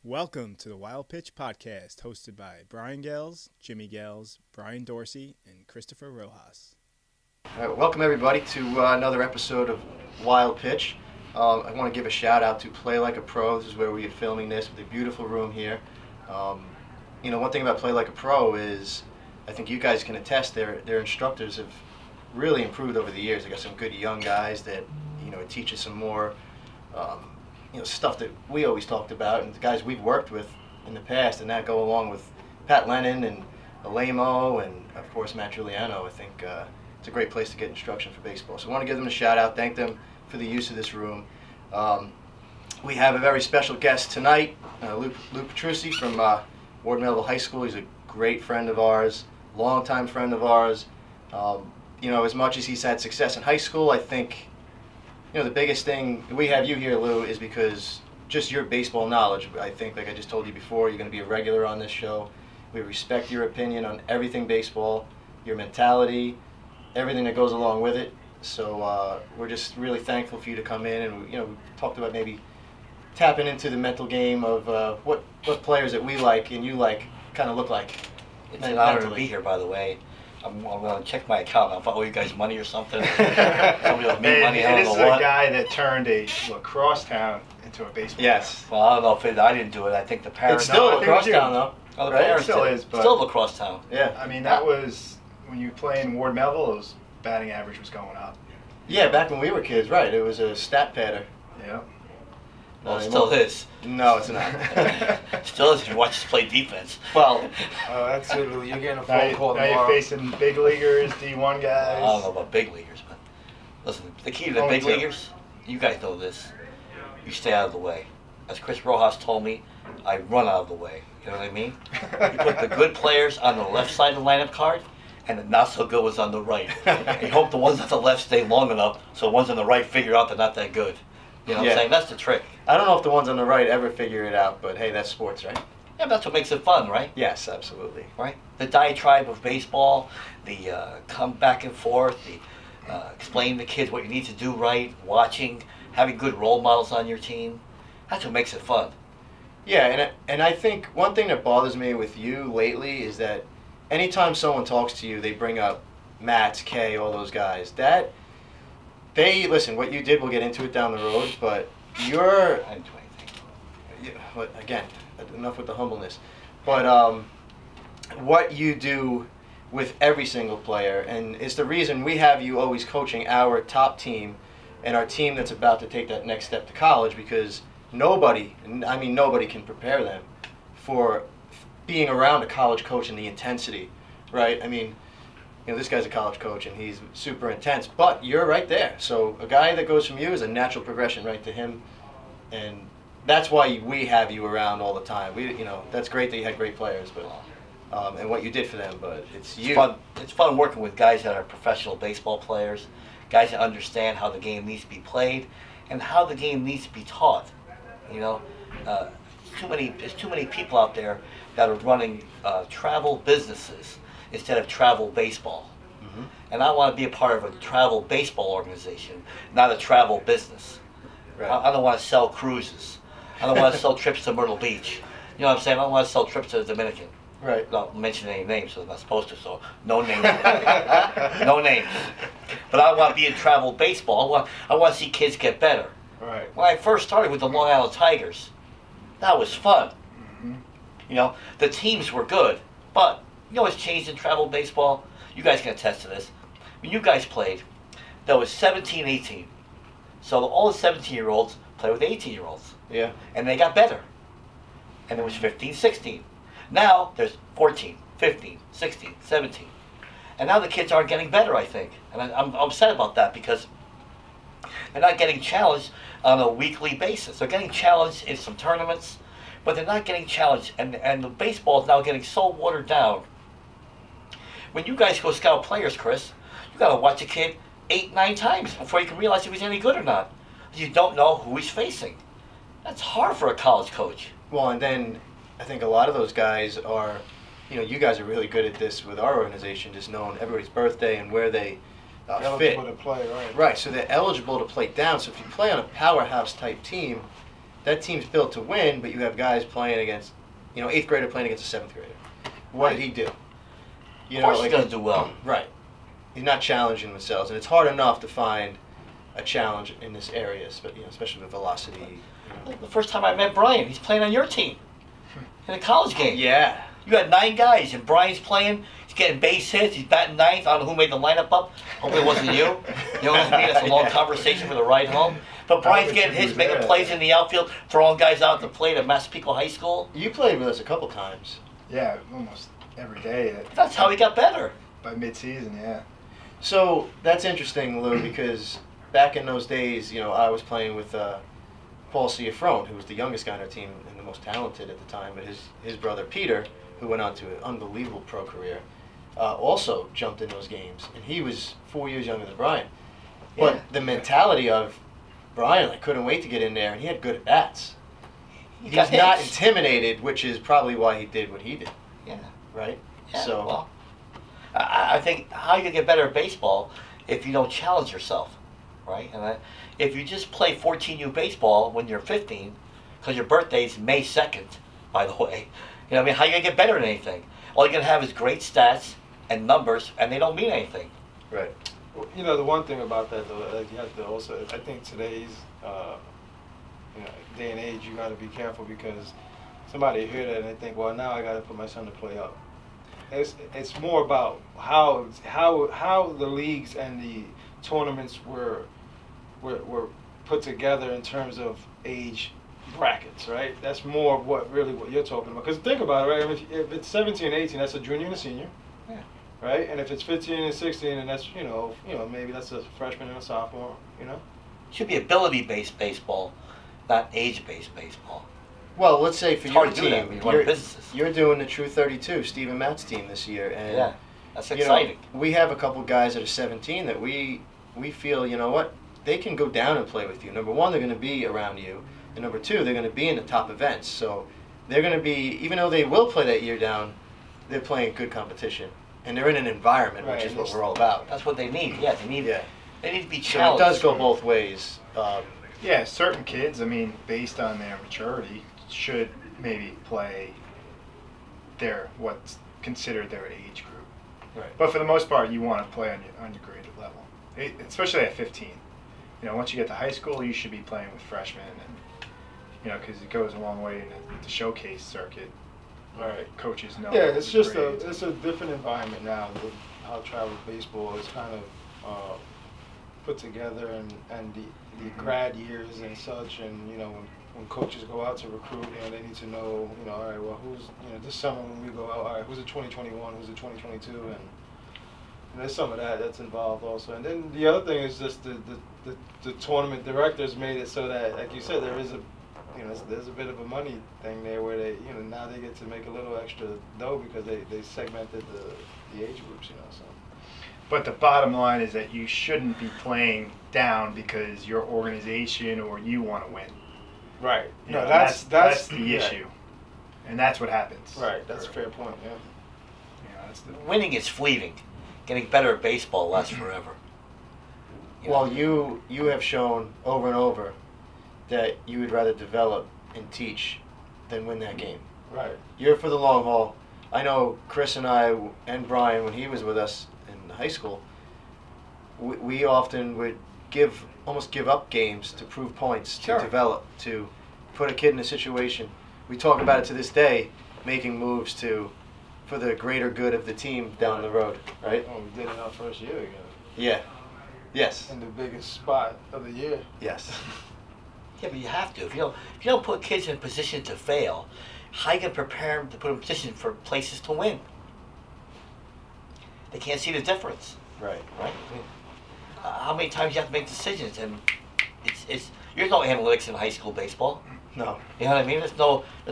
Welcome to the Wild Pitch Podcast, hosted by Brian Gales, Jimmy Gales, Brian Dorsey, and Christopher Rojas. All right, welcome everybody to another episode of Wild Pitch. I want to give a shout out to Play Like a Pro. This is where we are filming this with a beautiful room here. One thing about Play Like a Pro is, I think you guys can attest, their instructors have really improved over the years. They got some good young guys that teach us some more stuff that we always talked about, and the guys we've worked with in the past, and that go along with Pat Lennon and Alemo and of course Matt Giuliano. I think it's a great place to get instruction for baseball. So I want to give them a shout out, thank them for the use of this room. We have a very special guest tonight, Lou Petrucci from Ward Melville High School. He's a great friend of ours, longtime friend of ours. As much as he's had success in high school, I think the biggest thing we have you here, Lou, is because just your baseball knowledge. I think, like I just told you before, you're going to be a regular on this show. We respect your opinion on everything baseball, your mentality, everything that goes along with it. So we're just really thankful for you to come in, and we talked about maybe tapping into the mental game of what players that we like and you like kind of look like. It's an honor to be here, by the way. I'm going to check my account. If I owe you guys money or something. Somebody owes me money. I don't know what. This is a guy that turned a lacrosse town into a baseball. Yes. Well, I don't know if I didn't do it. I think the parents. It's still a lacrosse town, though. Oh, the right? parents It still did. is, but Still lacrosse town. Yeah. I mean, that was when you play in Ward Melville. It was batting average was going up. Yeah, back when we were kids, right? It was a stat padder. Yeah. Well, it still is. No, it's not. Still is if you watch us play defense. Well, That's it, Lou. You're getting a now, phone call now you're tomorrow. facing big leaguers, D1 guys. I don't know about big leaguers, but listen, the key to the Only big two. leaguers, you guys know this, you stay out of the way. As Chris Rojas told me, I run out of the way. You know what I mean? You put the good players on the left side of the lineup card, and the not so good ones on the right. And you hope the ones on the left stay long enough so the ones on the right figure out they're not that good. You know what Yeah. I'm saying? That's the trick. I don't know if the ones on the right ever figure it out, but hey, that's sports, right? Yeah, that's what makes it fun, right? Yes, absolutely. Right? The diatribe of baseball, the come back and forth, the explaining to kids what you need to do right, watching, having good role models on your team. That's what makes it fun. Yeah, and I think one thing that bothers me with you lately is that anytime someone talks to you, they bring up Matt, Kay, all those guys. Listen, what you did, we'll get into it down the road, but I didn't do anything. but again, enough with the humbleness. But what you do with every single player, and it's the reason we have you always coaching our top team and our team that's about to take that next step to college, because nobody can prepare them for being around a college coach and the intensity, right? I mean, this guy's a college coach and he's super intense, but you're right there. So a guy that goes from you is a natural progression right to him, and that's why we have you around all the time. That's great that you had great players, but and what you did for them, but it's you. It's fun working with guys that are professional baseball players, guys that understand how the game needs to be played and how the game needs to be taught. There's too many people out there that are running travel businesses instead of travel baseball. Mm-hmm. And I want to be a part of a travel baseball organization, not a travel business. Right. I don't want to sell cruises. I don't want to sell trips to Myrtle Beach. You know what I'm saying? I don't want to sell trips to the Dominican. Right. Not mention any names, so I'm not supposed to, so no names. No names. But I want to be in travel baseball. I want to see kids get better. Right. When I first started with the Long Island Tigers, that was fun. Mm-hmm. The teams were good, but it's changed in travel baseball. You guys can attest to this. When you guys played, there was 17, 18. So all the 17-year-olds played with 18-year-olds. Yeah. And they got better. And there was 15, 16. Now there's 14, 15, 16, 17. And now the kids aren't getting better, I think. And I'm upset about that because they're not getting challenged on a weekly basis. They're getting challenged in some tournaments, but they're not getting challenged. And the baseball is now getting so watered down. When you guys go scout players, Chris, you got to watch a kid 8, 9 times before you can realize if he's any good or not. You don't know who he's facing. That's hard for a college coach. Well, and then I think a lot of those guys are, you guys are really good at this with our organization, just knowing everybody's birthday and where they fit. Eligible to play, right? Right, so they're eligible to play down. So if you play on a powerhouse type team, that team's built to win, but you have guys playing against, 8th grader playing against a 7th grader. What did he do? Of course he's going to do well. Right. He's not challenging themselves, and it's hard enough to find a challenge in this area, especially with velocity. Like the first time I met Brian, he's playing on your team in a college game. Yeah. You had 9 guys, and Brian's playing. He's getting base hits. He's batting ninth. I don't know who made the lineup up. Hopefully it wasn't you. You know what I mean? That's a long conversation for the ride home. But Brian's getting hits, making plays in the outfield, throwing guys out to play at Massapequa High School. You played with us a couple times. Yeah, almost every day. That's how he got better. By mid-season, yeah. So that's interesting, Lou, because back in those days, I was playing with Paul Ciafrone, who was the youngest guy on our team and the most talented at the time, but his brother Peter, who went on to an unbelievable pro career, also jumped in those games, and he was 4 years younger than Brian. But the mentality of Brian, I couldn't wait to get in there, and he had good at-bats. He's not intimidated, which is probably why he did what he did. Yeah. Right? Yeah, So, well, I think how you get better at baseball if you don't challenge yourself, right? And if you just play 14U baseball when you're 15, because your birthday's May 2nd, by the way, I mean, how you going to get better at anything? All you're going to have is great stats and numbers, and they don't mean anything. right. Well, the one thing about that though, like you have to also, I think today's, day and age, you got to be careful because somebody hear that and they think, well, now I got to put my son to play up. It's more about how the leagues and the tournaments were put together in terms of age brackets, right? That's more what you're talking about. Because think about it, right? If it's 17 and 18, that's a junior and a senior. Yeah. Right? And if it's 15 and 16, and that's, maybe that's a freshman and a sophomore, It should be ability-based baseball, not age-based baseball. Well, let's say for It's your hard to do that team, when you run businesses. you're doing the True 32, Stephen Matt's team this year, and Yeah, that's exciting. We have a couple guys that are 17 that we feel, they can go down and play with you. Number one, they're going to be around you, and number two, they're going to be in the top events. So they're going to be, even though they will play that year down, they're playing good competition, and they're in an environment, which is what we're all about. That's what they need. Yeah, they need to be So challenged. it does go both ways. Yeah, certain kids, I mean, based on their maturity, should maybe play what's considered their age group. Right. But for the most part, you want to play on your graded level, especially at 15. Once you get to high school, you should be playing with freshmen, and because it goes a long way in the showcase circuit. Right. Coaches know. Yeah, it's just grades. it's a different environment now with how travel baseball is kind of put together and the grad years and such, and when coaches go out to recruit, they need to know, all right, well, who's, this summer when we go out, all right, who's a 2021, who's a 2022, and there's some of that's involved also. And then the other thing is just the tournament directors made it so that, like you said, there is there's a bit of a money thing there where they, now they get to make a little extra dough because they segmented the age groups, so. But the bottom line is that you shouldn't be playing down because your organization or you want to win. Right. No, that's the yeah. issue, and that's what happens. Right. That's a fair point. Yeah. That's Winning is fleeting. Getting better at baseball lasts forever. Well, you have shown over and over that you would rather develop and teach than win that game. Right. You're for the long haul. I know Chris and I and Brian, when he was with us in high school, we often would almost give up games to prove points, to develop, to put a kid in a situation. We talk about it to this day, making moves for the greater good of the team down the road, right? Oh, we did it our first year together. Yeah. Yes. In the biggest spot of the year. Yes. Yeah, but you have to. If you don't put kids in a position to fail, how you going to prepare them to put them in position for places to win? They can't see the difference, Right. right? I mean, how many times you have to make decisions, and there's no analytics in high school baseball. No. You know what I mean? There's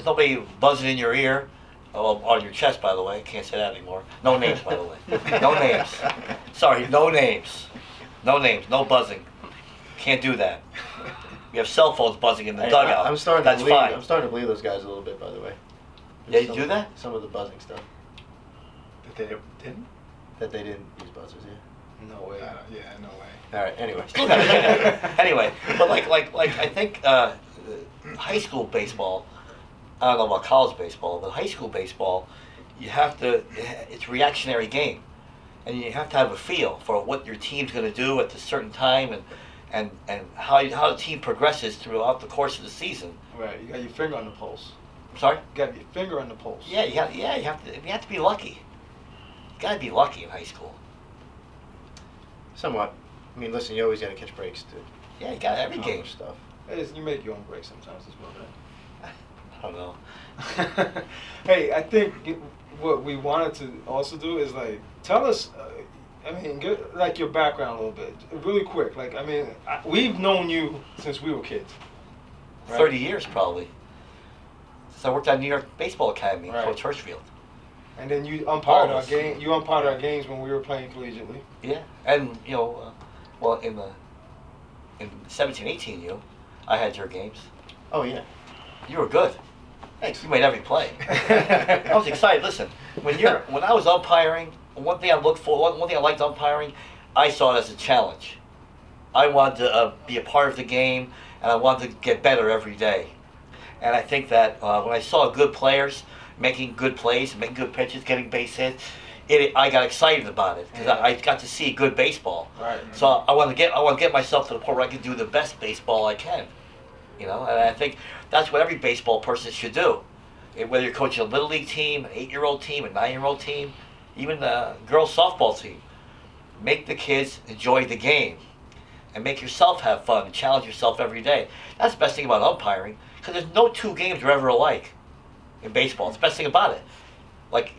nobody buzzing in your ear, on your chest, by the way. Can't say that anymore. No names, by the way. No names. Sorry, no names. No names. No buzzing. Can't do that. We have cell phones buzzing in the Hey, dugout. I'm starting That's to believe. fine. I'm starting to believe those guys a little bit, by the way. Yeah, you Some- do that? Some of the buzzing stuff That they didn't. that they didn't use buzzers. Yeah. No way. Yeah, no way. All right. Anyway. Still got it. Anyway, but like I think high school baseball, I don't know about college baseball, but high school baseball, it's a reactionary game. And you have to have a feel for what your team's going to do at a certain time and how the team progresses throughout the course of the season. Right, you got your finger on the pulse. Sorry? You got your finger on the pulse. Yeah, you have to be lucky. You got to be lucky in high school. Somewhat. I mean, listen, you always got to catch breaks to Yeah, you got every game. accomplish stuff. You make your own breaks sometimes as well, right? I don't know. Hey, I think what we wanted to also do is like tell us. I mean, get like your background a little bit, really quick. Like, I mean, we've known you since we were kids. Right? 30 years probably. Since I worked at New York Baseball Academy, Right. Coach Hirschfield. And then you All umpired of our us. game. You umpired our games when we were playing collegiately. Yeah, and well, in 17-18 I had your games. Oh, yeah. You were good. Thanks. You made every play. I was excited. Listen, when I was umpiring, one thing I liked umpiring, I saw it as a challenge. I wanted to be a part of the game, and I wanted to get better every day. And I think that when I saw good players making good plays, making good pitches, getting base hits, I got excited about it because I got to see good baseball. Right. So I want to get myself to the point where I can do the best baseball I can. And I think that's what every baseball person should do. Whether you're coaching a little league team, an 8-year-old team, a 9-year-old team, even a girls softball team, make the kids enjoy the game, and make yourself have fun and challenge yourself every day. That's the best thing about umpiring, because there's no two games are ever alike in baseball. It's the best thing about it. Like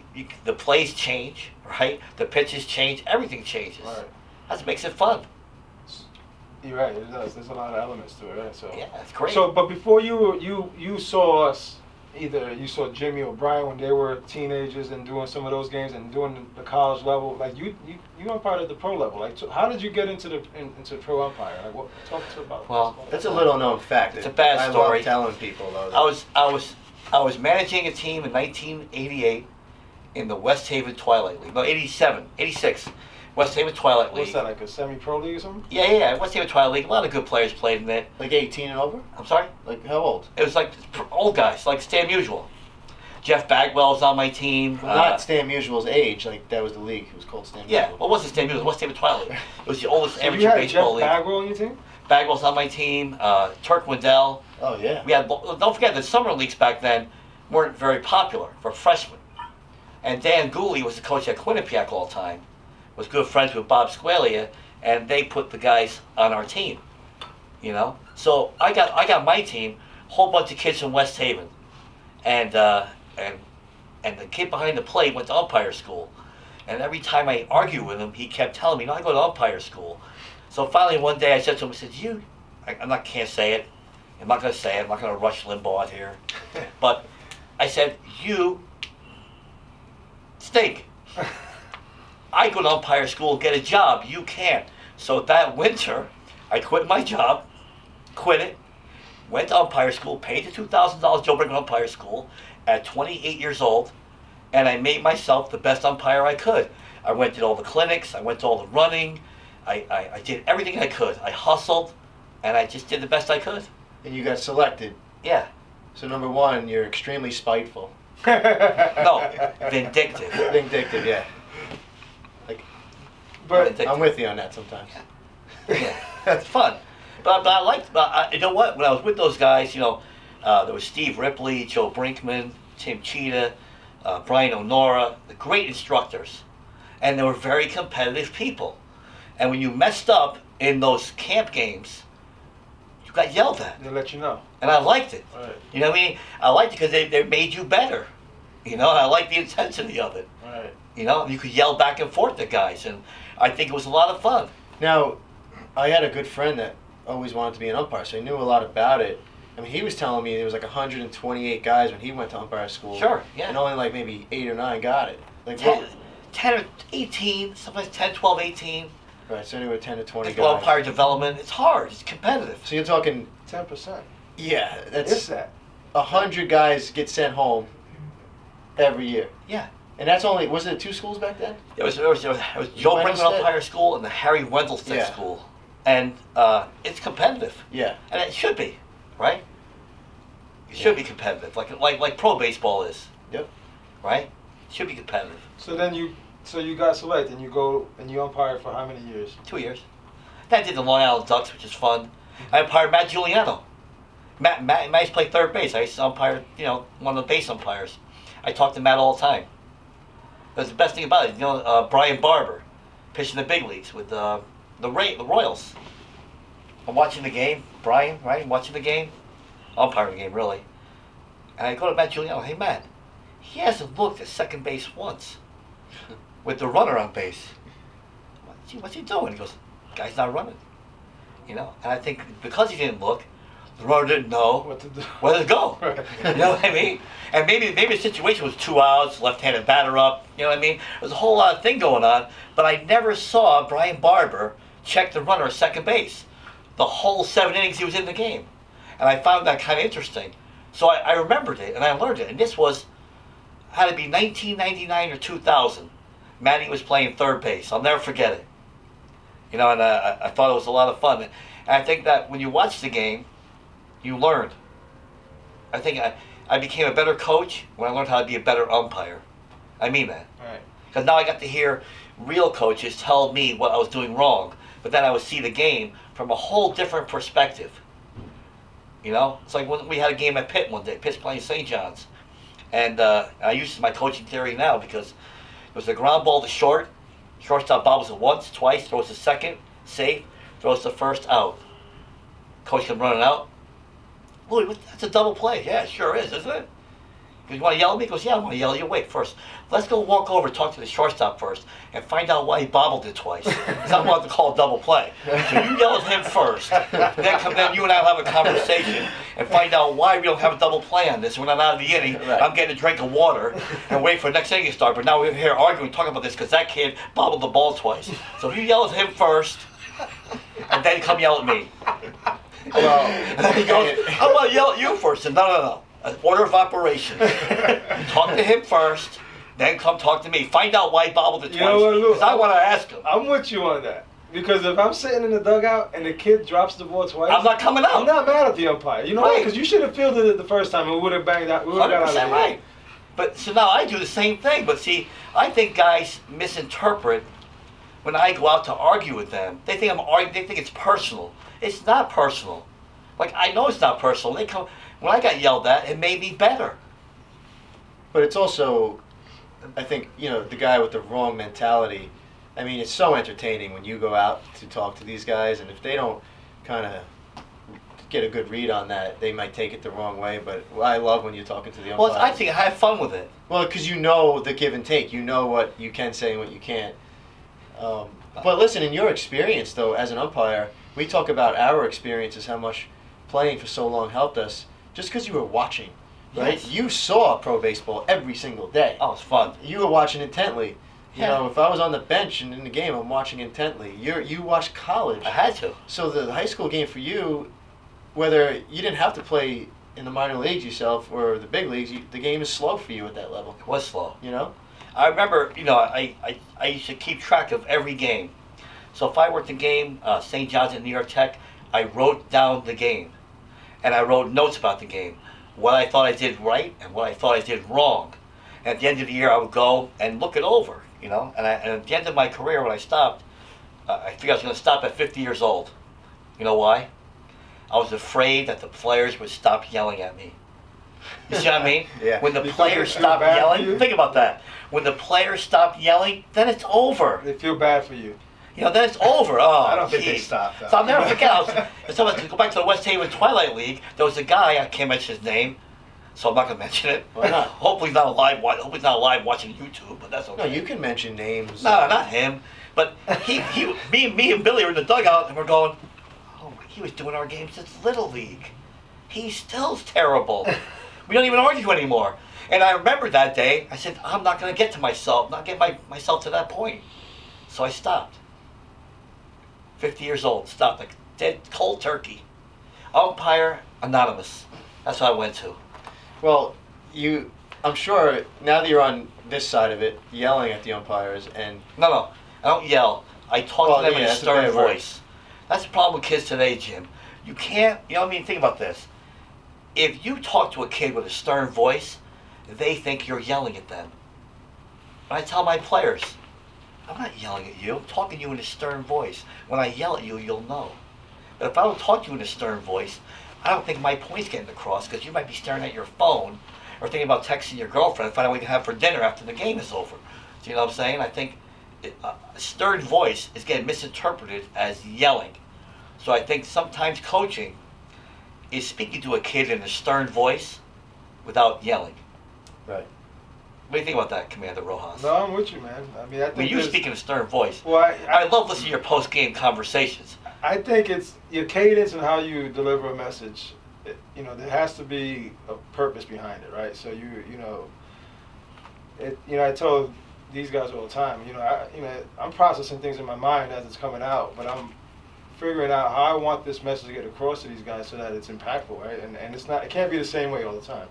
the plays change, right? The pitches change. Everything changes. Right. That's what makes it fun. You're right. It does. There's a lot of elements to it, right? So. Yeah, it's great. So, but before you saw us, either you saw Jimmy or Brian when they were teenagers and doing some of those games and doing the college level. Like you umpired at the pro level. Like, so how did you get into pro umpire? Like, what? Talk to about. Well, That's a little known fact. It's a bad I story. love telling people, though. I was managing a team in 1988 in the West Haven Twilight League. No, 86. West Haven Twilight League. What's that, like a semi-pro league or something? Yeah. West Haven Twilight League. A lot of good players played in it. Like 18 and over? I'm sorry? Like, how old? It was like old guys, like Stan Musial. Jeff Bagwell was on my team. Not Stan Musial's age. Like, that was the league. It was called Stan Musial. Yeah, well, it wasn't Stan Musial. It was West Haven Twilight League. It was the oldest So you amateur had baseball Jeff league. Bagwell on your team? Bagwell's on my team. Turk Wendell. Oh, yeah. We had. Don't forget the summer leagues back then weren't very popular for freshmen. And Dan Gooley was the coach at Quinnipiac all the time. Was good friends with Bob Squalia, and they put the guys on our team. So I got my team, whole bunch of kids from West Haven, and the kid behind the plate went to umpire school. And every time I argued with him, he kept telling me, "No, I go to umpire school." So finally one day I said to him, can't say it. I'm not going to say it. I'm not going to rush Limbaugh here. But I said, "You stink. I go to umpire school and get a job. You can't." So that winter, I quit my job, went to umpire school, paid the $2,000 Joe Brigham umpire school at 28 years old, and I made myself the best umpire I could. I went to all the clinics. I went to all the running. I did everything I could. I hustled, and I just did the best I could. And you got selected. Yeah. So, number one, you're extremely spiteful. No, vindictive. Vindictive, yeah. But Vindictive. I'm with you on that sometimes. Yeah, it's fun. But I liked. You know what? When I was with those guys, there was Steve Ripley, Joe Brinkman, Tim Cheetah, Brian O'Nora, the great instructors, and they were very competitive people. And when you messed up in those camp games, you got yelled at, they let you know. and I liked it. Right. You know what I mean? I liked it because they made you better. And I liked the intensity of it. Right. You could yell back and forth at guys, and I think it was a lot of fun. Now, I had a good friend that always wanted to be an umpire, so he knew a lot about it. I mean, he was telling me there was like 128 guys when he went to umpire school. Sure, yeah. And only like maybe 8 or 9 got it. Like 10 or 18, sometimes 10, 12, 18. Right, so anyway, 10 to 20 It's guys. umpire development. It's hard. It's competitive. So you're talking, 10%. yeah, It's that's that. 100 guys get sent home every year. Yeah. And that's only, was it 2 schools back then? It was Joe Brinkman Wendelstedt? Umpire School and the Harry Wendelstedt Yeah. School. And it's competitive. Yeah. And it should be, right? It should be competitive, like pro baseball is. Yep. Right? It should be competitive. So then you got selected and you go and you umpire for how many years? 2 years. Then I did the Long Island Ducks, which is fun. I umpired Matt Giuliano. Matt used to play third base. I used to umpire, one of the base umpires. I talked to Matt all the time. That's the best thing about it. Brian Barber, pitching the big leagues with the Royals. I'm watching the game, Brian, right? I'm watching the game, umpiring the game, really. And I go to Matt Giuliano, hey, Matt, he hasn't looked at second base once with the runner on base. What's he doing? He goes, guy's not running. And I think because he didn't look, the runner didn't know where to go. You know what I mean? And maybe the situation was 2 outs, left-handed batter up. You know what I mean? There's a whole lot of thing going on, but I never saw Brian Barber check the runner at second base the whole 7 innings he was in the game. And I found that kind of interesting. So I remembered it, and I learned it. And this had to be 1999 or 2000. Matty was playing third base. I'll never forget it. And I thought it was a lot of fun. And I think that when you watch the game, you learn. I think I became a better coach when I learned how to be a better umpire. I mean that. Right. Because now I got to hear real coaches tell me what I was doing wrong. But then I would see the game from a whole different perspective. It's like when we had a game at Pitt one day, Pitt's playing St. John's. And I use my coaching theory now because it was a ground ball to short. Shortstop bobbles it once, twice, throws the second, safe, throws the first out. Coach can run it out. Louis, that's a double play. Yeah, it sure is, isn't it? You want to yell at me? He goes, yeah, I want to yell at you. Wait, first, let's go walk over, talk to the shortstop first, and find out why he bobbled it twice. Because I want to call a double play. So you yell at him first. Then you and I will have a conversation and find out why we don't have a double play on this. When I'm out of the inning, Right. I'm getting a drink of water and wait for the next inning to start. But now we're here arguing, talking about this because that kid bobbled the ball twice. So you yell at him first, and then come yell at me. Well, And then he goes, I want to yell at you first. And no. An order of operations. Talk to him first, then come talk to me. Find out why he bobbled it twice. You know what, Lou? Because I want to ask him. I'm with you on that. Because if I'm sitting in the dugout and the kid drops the ball twice, I'm not coming out. I'm not mad at the umpire. You know why? Right. Because you should have fielded it the first time and we would have banged out. We would have got out of 100% there. right. But so now I do the same thing. But see, I think guys misinterpret when I go out to argue with them. They think I'm arguing. They think it's personal. It's not personal. Like I know it's not personal. They come. When I got yelled at, it made me better. but it's also, I think, the guy with the wrong mentality. I mean, it's so entertaining when you go out to talk to these guys, and if they don't kind of get a good read on that, they might take it the wrong way. But I love when you're talking to the umpires. Well, I think I have fun with it. Well, because you know the give and take. You know what you can say and what you can't. But listen, in your experience, though, as an umpire, we talk about our experiences, how much playing for so long helped us, just because you were watching, right? Yes. You saw pro baseball every single day. Oh, it's fun. You were watching intently. Yeah. If I was on the bench and in the game, I'm watching intently. You watched college. I had to. So the high school game for you, whether you didn't have to play in the minor leagues yourself or the big leagues, the game is slow for you at that level. It was slow. I remember, I used to keep track of every game. So if I worked a game, St. John's at New York Tech, I wrote down the game. And I wrote notes about the game. What I thought I did right and what I thought I did wrong. And at the end of the year, I would go and look it over, And at the end of my career, when I stopped, I figured I was going to stop at 50 years old. You know why? I was afraid that the players would stop yelling at me. You see what I mean? Yeah. When the You players think they feel stop bad for yelling, you? think about that. When the players stop yelling, then it's over. They feel bad for you. Then it's over. Oh, I don't think they geez. stop, though. So I'll never forget. To go back to the West Haven Twilight League, there was a guy, I can't mention his name, so I'm not going to mention it. Why not? Hopefully he's not alive watching YouTube, but that's okay. No, you can mention names. No, not him. But me and Billy were in the dugout, and we're going, oh, he was doing our games since Little League. He still's terrible. We don't even argue anymore. And I remember that day, I said, I'm not going to get to myself, not get myself to that point. So I stopped. 50 years old, stopped, like dead cold turkey. Umpire Anonymous. That's what I went to. Well, I'm sure now that you're on this side of it, yelling at the umpires and No, I don't yell. I talk to them in a that's a stern bad word. voice. That's the problem with kids today, Jim. You can't, Think about this. if you talk to a kid with a stern voice, they think you're yelling at them. And I tell my players, I'm not yelling at you. I'm talking to you in a stern voice. When I yell at you, you'll know. But if I don't talk to you in a stern voice, I don't think my point's getting across because you might be staring at your phone or thinking about texting your girlfriend and finding out what you can have for dinner after the game is over. Do you know what I'm saying? I think a stern voice is getting misinterpreted as yelling. So I think sometimes coaching is speaking to a kid in a stern voice without yelling. Right. What do you think about that, Commander Rojas? No, I'm with you, man. I mean, I think When you speak in a stern voice, Well, I love listening to your post-game conversations. I think it's your cadence and how you deliver a message. There has to be a purpose behind it, right? So I tell these guys all the time. I'm processing things in my mind as it's coming out, but I'm figuring out how I want this message to get across to these guys so that it's impactful, right? And it can't be the same way all the time.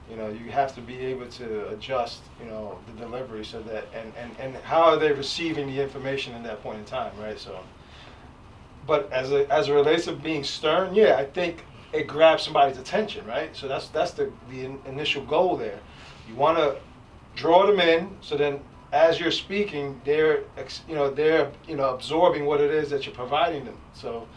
You have to be able to adjust, the delivery so that and how are they receiving the information in that point in time, right? So. But as it relates to being stern, yeah, I think it grabs somebody's attention, right? So that's the initial goal there. You want to draw them in, so then as you're speaking, they're absorbing what it is that you're providing them. So,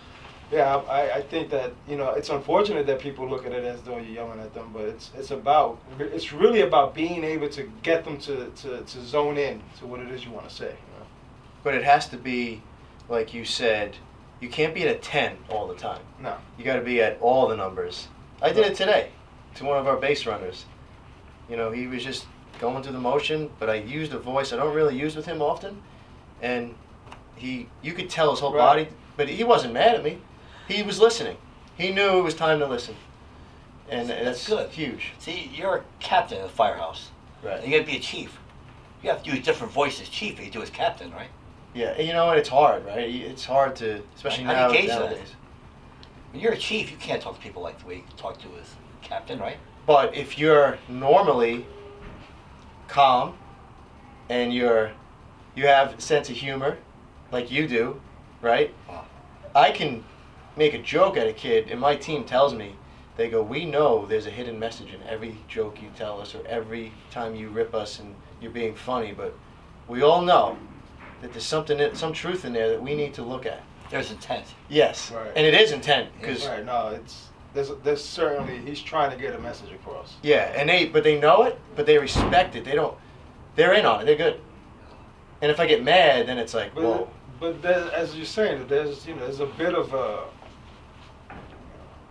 yeah, I think that it's unfortunate that people look at it as though you're yelling at them, but it's really about being able to get them to zone in to what it is you want to say. But it has to be, like you said. You can't be at a 10 all the time. No. You got to be at all the numbers. I did it today to one of our base runners. He was just going through the motion, but I used a voice I don't really use with him often. And you could tell his whole body, but he wasn't mad at me. He was listening. He knew it was time to listen. And that's good. Huge. See, you're a captain in a firehouse. Right. And you got to be a chief. You have to use different voices chief than you do as captain, right? Yeah, and it's hard, right? It's hard to, especially How do you gauge nowadays. that? When you're a chief, you can't talk to people like the way you talk to as captain, right? But if you're normally calm and you have a sense of humor, like you do, right? Wow. I can make a joke at a kid, and my team tells me, they go, we know there's a hidden message in every joke you tell us or every time you rip us and you're being funny, but we all know that there's some truth in there that we need to look at. There's intent. Yes, Right. and it is intent because Right. No, there's certainly he's trying to get a message across. yeah, and they know it, but they respect it. They're in on it. They're good. And if I get mad, then it's like, whoa. But as you're saying, there's a bit of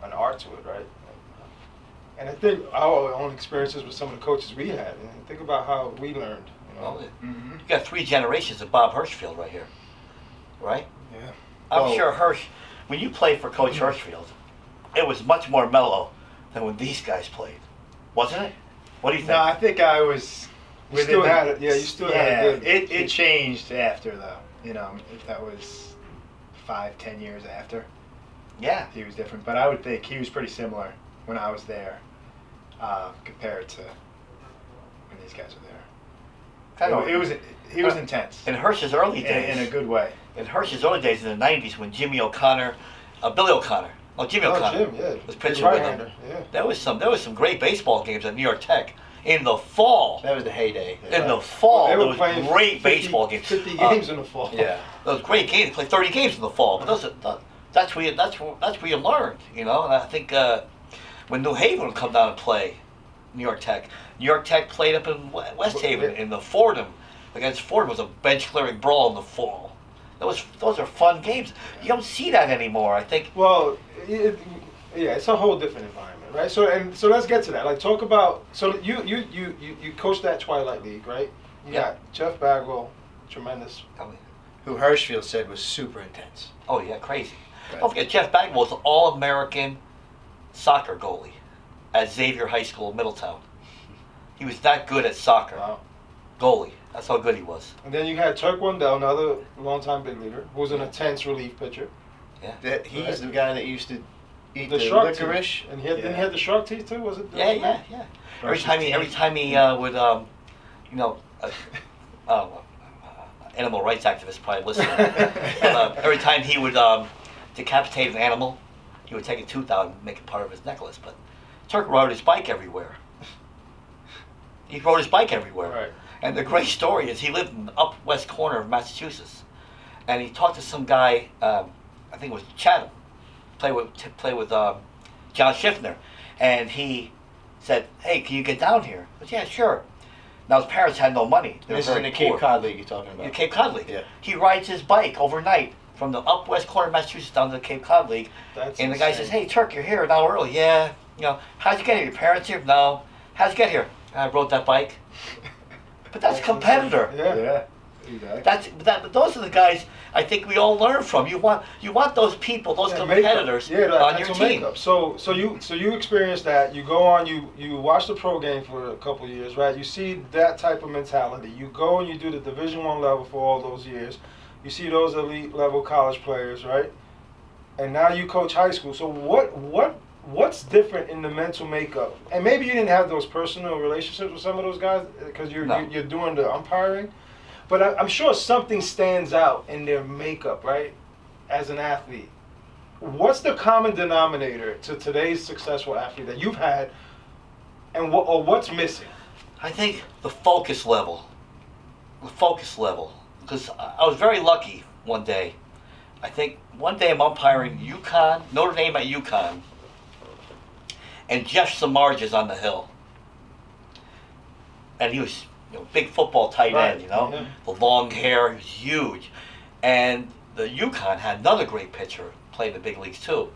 an art to it, right? And I think our own experiences with some of the coaches we had, and think about how we learned. Well, Mm-hmm. you got 3 generations of Bob Hirschfield right here, right? Yeah. I'm sure when you played for Coach Hirschfield, it was much more mellow than when these guys played, wasn't it? What do you think? No, I think I was. You still had it. Yeah, you still had a good. It changed after though. If that was 5-10 years after, Yeah. he was different. But I would think he was pretty similar when I was there, compared to when these guys were there. He was intense In Hirsch's early days. in a good way. In Hirsch's early days in the 90s when Jimmy O'Connor, Billy O'Connor, Jimmy O'Connor Jim, yeah. was Big pitching with him. right-hander, yeah. There was some great baseball games at New York Tech in the fall. That was the heyday. In the fall, They there were was playing great 50 baseball games. 50 games in the fall. Yeah. Those great games. They played 30 games in the fall, but that's where you learned, And I think when New Haven would come down and play New York Tech played up in West Haven in the Fordham against Fordham. It was a bench clearing brawl in the fall. Those are fun games. You don't see that anymore. I think. Well, it's a whole different environment, right? So let's get to that. Like, talk about. So you coached that Twilight League, right? You Yeah. got Jeff Bagwell, tremendous. Who Hirschfield said was super intense. Oh yeah, crazy. Right. Don't forget Jeff Bagwell was an All-American soccer goalie at Xavier High School in Middletown. He was that good at soccer. Wow. Goalie. That's how good he was. And then you had Turk Wendell, another longtime big leaguer, who was an intense relief pitcher. That he's the guy that used to eat the shark licorice. teeth. And he had the shark teeth too, was it? Yeah. Every time he would, animal rights activist probably listen. Every time he would decapitate an animal, he would take a tooth out and make it part of his necklace. But Turk rode his bike everywhere. He rode his bike everywhere. Right. And the great story is he lived in the up west corner of Massachusetts, and he talked to some guy, I think it was Chatham, play with John Schiffner, and he said, "Hey, can you get down here?" I said, "Yeah, sure." Now his parents had no money. They were This is in very the Cape poor. Cod League you're talking about. The Cape Cod League. Yeah. He rides his bike overnight from the up west corner of Massachusetts down to the Cape Cod League. That's And the guy insane. says, "Hey, Turk, you're here an hour early." "Yeah." "How'd you get here? Your parents here?" "No." "How'd you get here?" "I rode that bike." But that's a competitor. Yeah. Yeah. Exactly. But those are the guys I think we all learn from. You want those people, those Yeah, competitors makeup. Yeah, on your mental team. makeup. So you experience that. You go on. You watch the pro game for a couple of years, right? You see that type of mentality. You go and you do the Division I level for all those years. You see those elite level college players, right? And now you coach high school. So what's different in the mental makeup? And maybe you didn't have those personal relationships with some of those guys because you're doing the umpiring. But I'm sure something stands out in their makeup, right? As an athlete, what's the common denominator to today's successful athlete that you've had, and what's missing? I think the focus level. Because I was very lucky one day. I think one day I'm umpiring Notre Dame at UConn, and Jeff Samardzija on the hill. And he was, big football tight end, Yeah. the long hair, he was huge. And the UConn had another great pitcher, played in the big leagues too.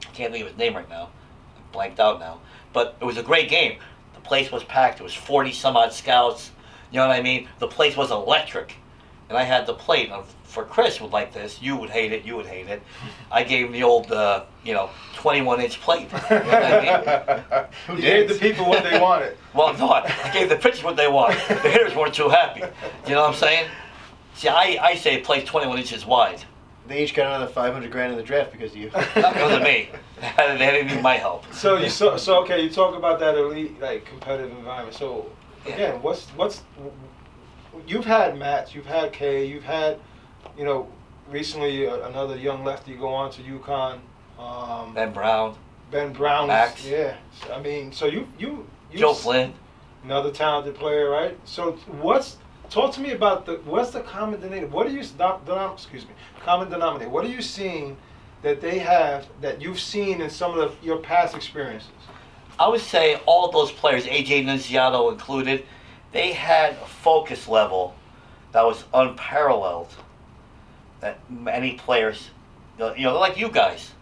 I can't think of his name right now. I'm blanked out now. But it was a great game. The place was packed. There was 40 some odd scouts. You know what I mean? The place was electric. And I had the plate. Now, for Chris would like this. You would hate it. I gave him the old, 21-inch plate. You know what I mean? You gave the people what they wanted. Well, no, I gave the pitchers what they wanted. The hitters weren't too happy. You know what I'm saying? See, I say it plays 21 inches wide. They each got another $500,000 in the draft because of you. Not because of me. They didn't need my help. So okay, you talk about that elite competitive environment. So again, what's you've had Matt, you've had Kay, you've had recently another young lefty go on to UConn. Ben Brown. Max. Yeah. I mean, so you Joe Flynn. another talented player, right? So talk to me about what's the common denominator? What do you common denominator? What are you seeing that they have that you've seen in some of your past experiences? I would say all those players, AJ Nunziato included, they had a focus level that was unparalleled. That many players, they're like you guys.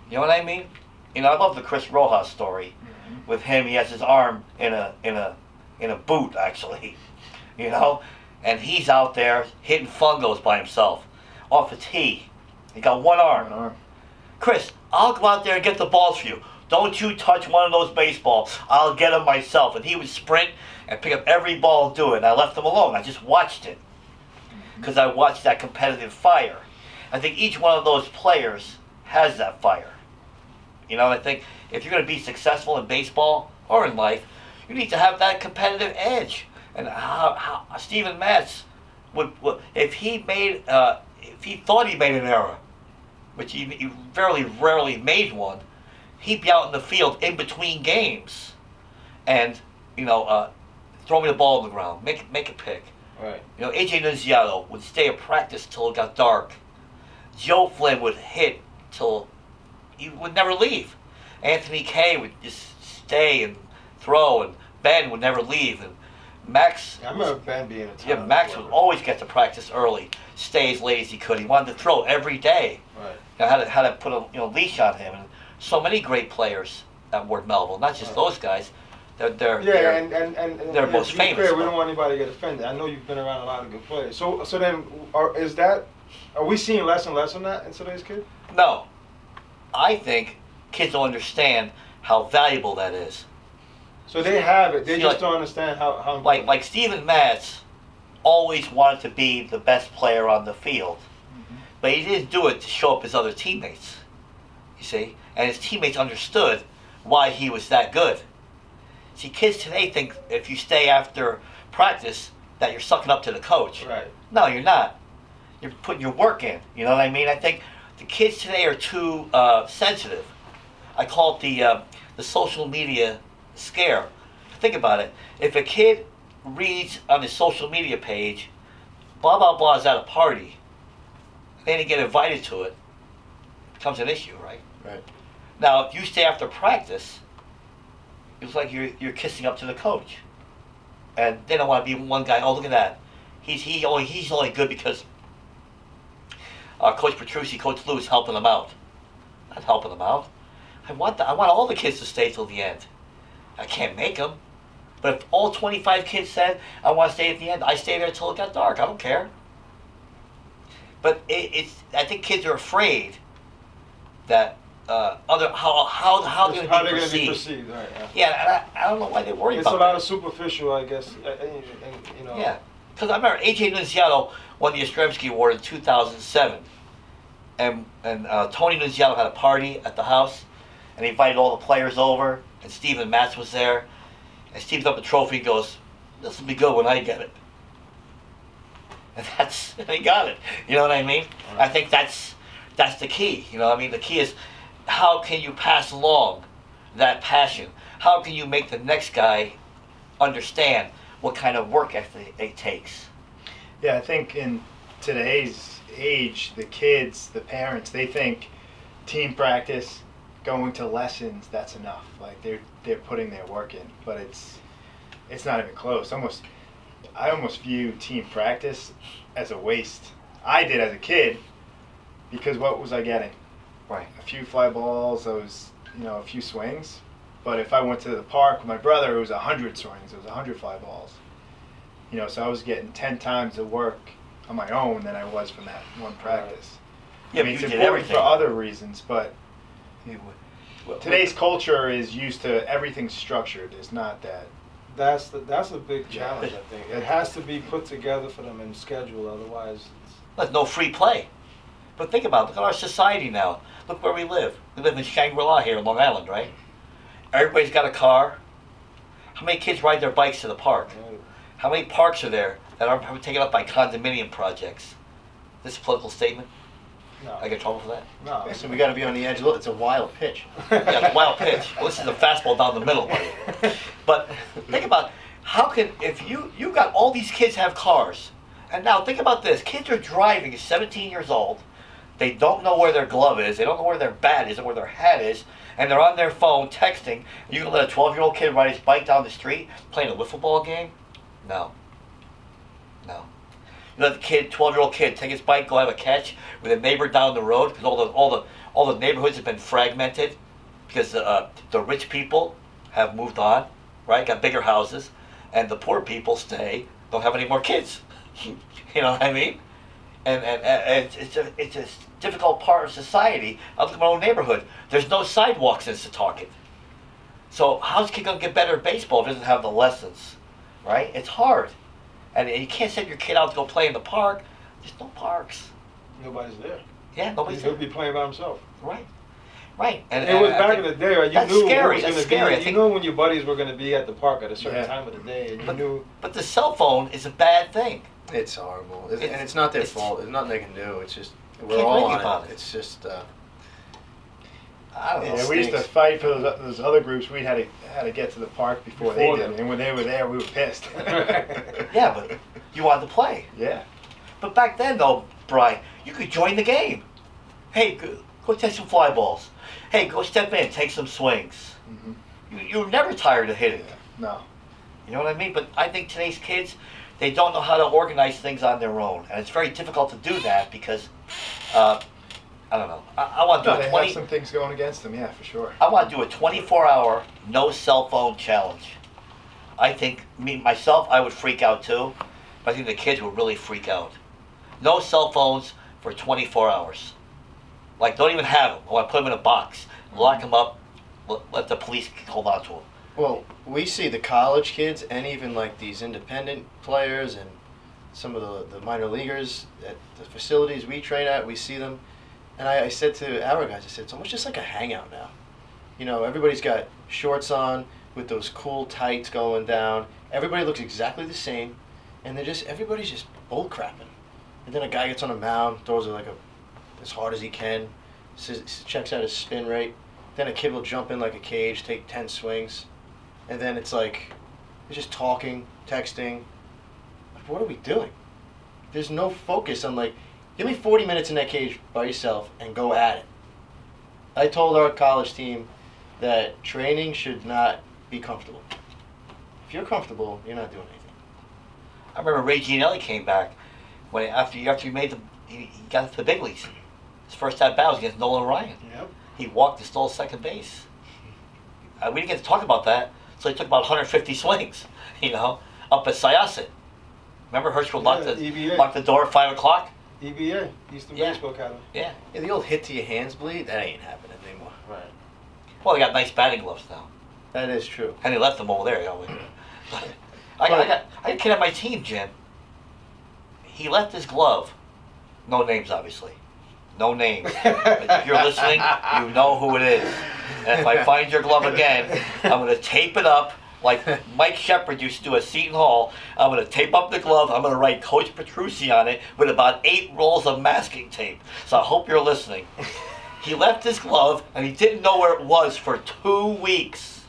You know what I mean? I love the Chris Rojas story. Mm-hmm. With him, he has his arm in a boot actually, and he's out there hitting fungos by himself off a tee. He got one arm. Chris, I'll go out there and get the balls for you. Don't you touch one of those baseballs. I'll get them myself. And he would sprint and pick up every ball and do it. And I left him alone. I just watched it because I watched that competitive fire. I think each one of those players has that fire. I think if you're going to be successful in baseball or in life, you need to have that competitive edge. And how Steven Matz would if he thought he made an error, which he very rarely made one, he'd be out in the field in between games, and throw me the ball on the ground, make a pick. Right. AJ Nunziato would stay at practice till it got dark. Joe Flynn would hit till he would never leave. Anthony Kay would just stay and throw, and Ben would never leave. And Max. I remember Ben being a talented Max player. would always get to practice early, stay as late as he could. He wanted to throw every day. Right. How to put a leash on him. And so many great players at Ward Melville, not just those guys. They're they're most to be famous. fair, we don't want anybody to get offended. I know you've been around a lot of good players. So then, are we seeing less and less of that in today's kid? No, I think kids don't understand how valuable that is. So they have it. They See, just don't understand how like Steven Matz always wanted to be the best player on the field, but he didn't do it to show up his other teammates. You see, and his teammates understood why he was that good. See, kids today think if you stay after practice that you're sucking up to the coach. Right. No, you're not. You're putting your work in. You know what I mean? I think the kids today are too sensitive. I call it the social media scare. Think about it. If a kid reads on his social media page, blah blah blah is at a party, they didn't get invited to it, it becomes an issue, right? Right. Now, if you stay after practice, it's like you're kissing up to the coach, and they don't want to be one guy. Oh, look at that. He's only good because Coach Petrucci, Coach Lou is helping him out. Not helping him out. I want all the kids to stay till the end. I can't make them, but if all 25 kids said I want to stay at the end, I stay there till it got dark. I don't care. But I think kids are afraid that how they're going to be perceived. Right, yeah, and I don't know why they worry it's about a lot that. of superficial, I guess. And, you know. Yeah, because I remember A.J. Nunziato won the Yastrzemski Award in 2007, and Tony Nunziato had a party at the house, and he invited all the players over, and Stephen Matz was there, and Steve's up the trophy and goes, "This will be good when I get it." And he got it. You know what I mean? Right. I think that's the key. You know what I mean? The key is how can you pass along that passion? How can you make the next guy understand what kind of work ethic it takes? Yeah, I think in today's age, the kids, the parents, they think team practice, going to lessons, that's enough. Like they're putting their work in, but it's not even close. I almost view team practice as a waste. I did as a kid, because what was I getting? Right. A few fly balls, a few swings. But if I went to the park with my brother, it was 100 swings, it was 100 fly balls. So I was getting 10 times the work on my own than I was from that one practice. Yeah, I mean, but it's you did important everything. for other reasons, but Well, today's culture is used to everything structured. It's not that. That's a big challenge, I think. It has to be put together for them and scheduled, otherwise There's no free play. But think about it. Look at our society now. Look where we live. We live in Shangri-La here in Long Island, right? Everybody's got a car. How many kids ride their bikes to the park? How many parks are there that aren't taken up by condominium projects? This is a political statement. no. I get in trouble for that? No. So we got to be on the edge. Look, it's a wild pitch. Yeah, it's a wild pitch. Well, this is a fastball down the middle, buddy. But think about if you got all these kids have cars, and now think about this: kids are driving at 17 years old. They don't know where their glove is. They don't know where their bat is or where their hat is, and they're on their phone texting. You can let a 12-year-old kid ride his bike down the street playing a wiffle ball game? No. You let the 12-year-old kid take his bike, go have a catch with a neighbor down the road, because all the neighborhoods have been fragmented because the rich people have moved on, right? Got bigger houses, and the poor people don't have any more kids. You know what I mean? And it's a difficult part of society. I look at my own neighborhood. There's no sidewalks in Setauket. So how's a kid gonna get better at baseball if he doesn't have the lessons, right? It's hard. And you can't send your kid out to go play in the park. There's no parks. Nobody's there. Yeah, nobody's He'll there. be playing by himself. Right. And It was I back think in the day, right? You that's knew scary. it was That's going to scary. I be. You think- know when your buddies were going to be at the park at a certain Yeah. time of the day, and you But- knew. But the cell phone is a bad thing. It's horrible, and It's- it's not their it's- fault. There's nothing they can do. It's just we're Can't all think on about it. it. It's just I don't know. Yeah, we used to stinks. fight for those other groups. We had to get to the park before they Before did, them. and when they were there, we were pissed. Yeah, but you wanted to play. Yeah. But back then, though, Brian, you could join the game. Hey, go take some fly balls. Hey, go step in, take some swings. hmm You were never tired of hitting. No. You know what I mean? But I think today's kids, they don't know how to organize things on their own. And it's very difficult to do that because, I don't know. I want to No, do they a have 20... some things going against them. Yeah, for sure. I want to do a 24-hour no cell phone challenge. I think myself, I would freak out too, but I think the kids would really freak out. No cell phones for 24 hours. Like, don't even have them. I want to put them in a box, lock them up, let the police hold on to them. well, we see the college kids and even like these independent players and some of the minor leaguers at the facilities we train at. We see them, and I said to our guys, I said it's almost just like a hangout now. Everybody's got shorts on with those cool tights going down. Everybody looks exactly the same, and everybody's just bull crapping. And then a guy gets on a mound, throws it as hard as he can, checks out his spin rate. then a kid will jump in like a cage, take 10 swings, and then it's like, they're just talking, texting. Like, what are we doing? There's no focus on like, give me 40 minutes in that cage by yourself and go at it. I told our college team that training should not be comfortable. If you're comfortable, you're not doing anything. I remember Ray Gianelli came back after he made he got to the big leagues. His first at bat was against Nolan Ryan. Yep. He walked and stole second base. We didn't get to talk about that, so he took about 150 swings, up at Syosset. Remember Hirschfeld locked the door at 5 o'clock? EBA, Eastern Yeah. Baseball Academy. Yeah. Yeah, the old hit to your hands bleed, that ain't happening anymore. Right. Well, they got nice batting gloves now. That is true. And they left them over there, I got a kid on my team, Jim. He left his glove. No names, obviously. No names. If you're listening, you know who it is. And if I find your glove again, I'm going to tape it up like Mike Shepard used to do at Seton Hall. I'm going to tape up the glove. I'm going to write Coach Petrucci on it with about 8 rolls of masking tape. So I hope you're listening. He left his glove, and he didn't know where it was for 2 weeks.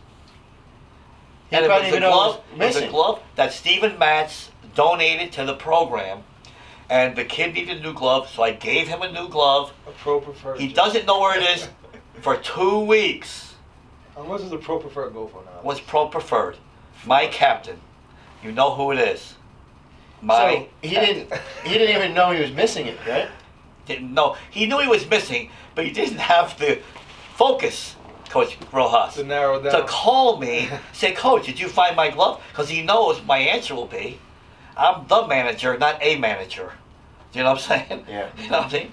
And it was a glove that Stephen Matz donated to the program. And the kid needed a new glove, so I gave him a new glove. A pro preferred. He doesn't know where it is for 2 weeks. How much does the pro preferred go for now? Was pro preferred. My captain. You know who it is. So he didn't even know he was missing it, right? Didn't know. He knew he was missing, but he didn't have the focus, Coach Rojas, To narrow down. to call me, say, Coach, did you find my glove? Because he knows my answer will be, I'm the manager, not a manager. Do you know what I'm saying? Yeah. You know what I mean?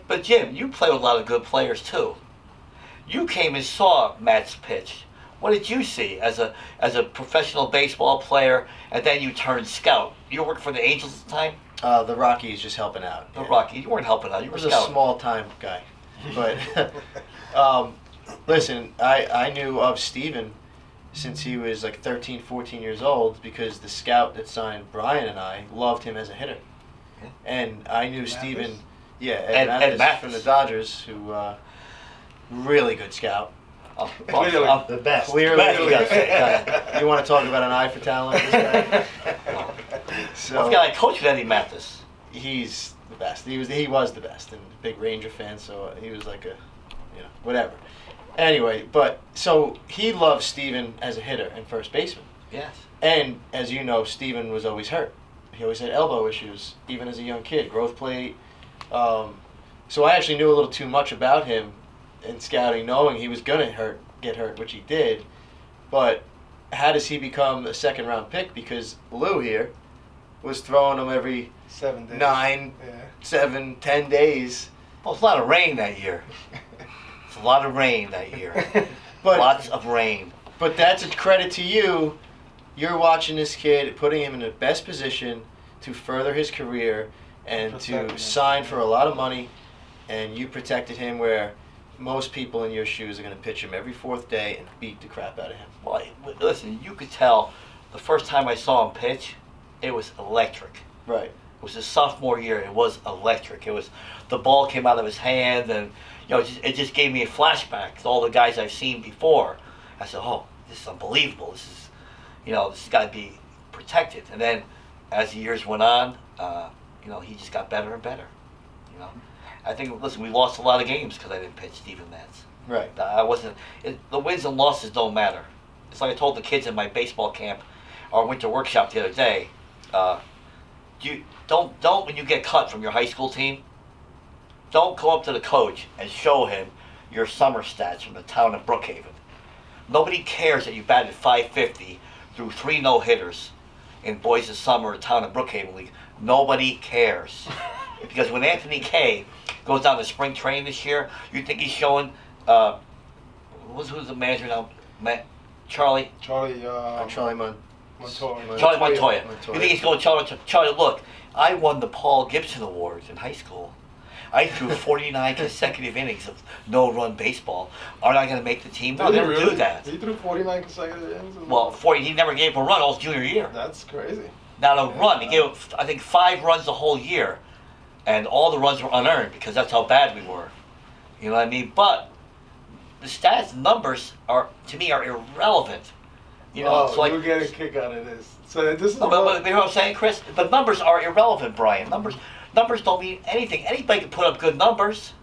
But Jim, you play with a lot of good players too. You came and saw Matt's pitch. What did you see as a professional baseball player, and then you turned scout? You were working for the Angels at the time? The Rockies just helping out. The Rocky. You weren't helping out. You I were was a scouting. small time guy. But listen, I knew of Steven since he was like 13, 14 years old because the scout that signed Brian and I loved him as a hitter. Yeah. And I knew Mathis? Steven, yeah, Ed Mathis Mathis. from the Dodgers, who really good scout. Oh, Clearly. The best. Clearly, Best, you gotta say. you want to talk about an eye for talent? This guy? Well, this guy coached Eddie Mathis. He's the best. He was the best, and a big Ranger fan, so he was like whatever. Anyway, but so he loved Steven as a hitter and first baseman. Yes. And as you know, Steven was always hurt. He always had elbow issues, even as a young kid, growth plate. So I actually knew a little too much about him in scouting, knowing he was going to get hurt, which he did. But how does he become a second-round pick? Because Lou here was throwing him every 7 days. 9, Yeah. 7, 10 days. Well, it's a lot of rain that year. It's a lot of rain that year. But Lots of rain. But that's a credit to you. You're watching this kid, putting him in the best position to further his career and Protecting to him. sign for a lot of money. And you protected him where most people in your shoes are going to pitch him every 4th day and beat the crap out of him. Well, listen, you could tell the first time I saw him pitch, it was electric. Right. It was his sophomore year. It was electric. It was the ball came out of his hand, and it just gave me a flashback to all the guys I've seen before. I said, "Oh, this is unbelievable. This has got to be protected." And then, as the years went on, he just got better and better. I think, listen, we lost a lot of games because I didn't pitch Steven Matz. Right. I wasn't. The wins and losses don't matter. It's like I told the kids in my baseball camp, our winter workshop the other day. Don't when you get cut from your high school team, don't go up to the coach and show him your summer stats from the town of Brookhaven. Nobody cares that you batted .550 through 3 no-hitters in Boys of Summer or town of Brookhaven League. Nobody cares. Because when Anthony Kay goes down to spring training this year, you think he's showing who's the manager now? Charlie Charlie Montoya. Montoya. You think he's going, Charlie, look, I won the Paul Gibson Award in high school. I threw 49 consecutive innings of no-run baseball. Aren't I going to make the team? No, they don't do that. He threw 49 consecutive innings? Well, 40, he never gave a run all his junior year. That's crazy. Not a run. He gave, I think, 5 runs the whole year. And all the runs were unearned because that's how bad we were. You know what I mean? But the stats numbers are to me are irrelevant. You know, it's like you get a kick out of this. So this is. but you know what I'm saying, Chris? The numbers are irrelevant, Brian. Numbers don't mean anything. Anybody can put up good numbers.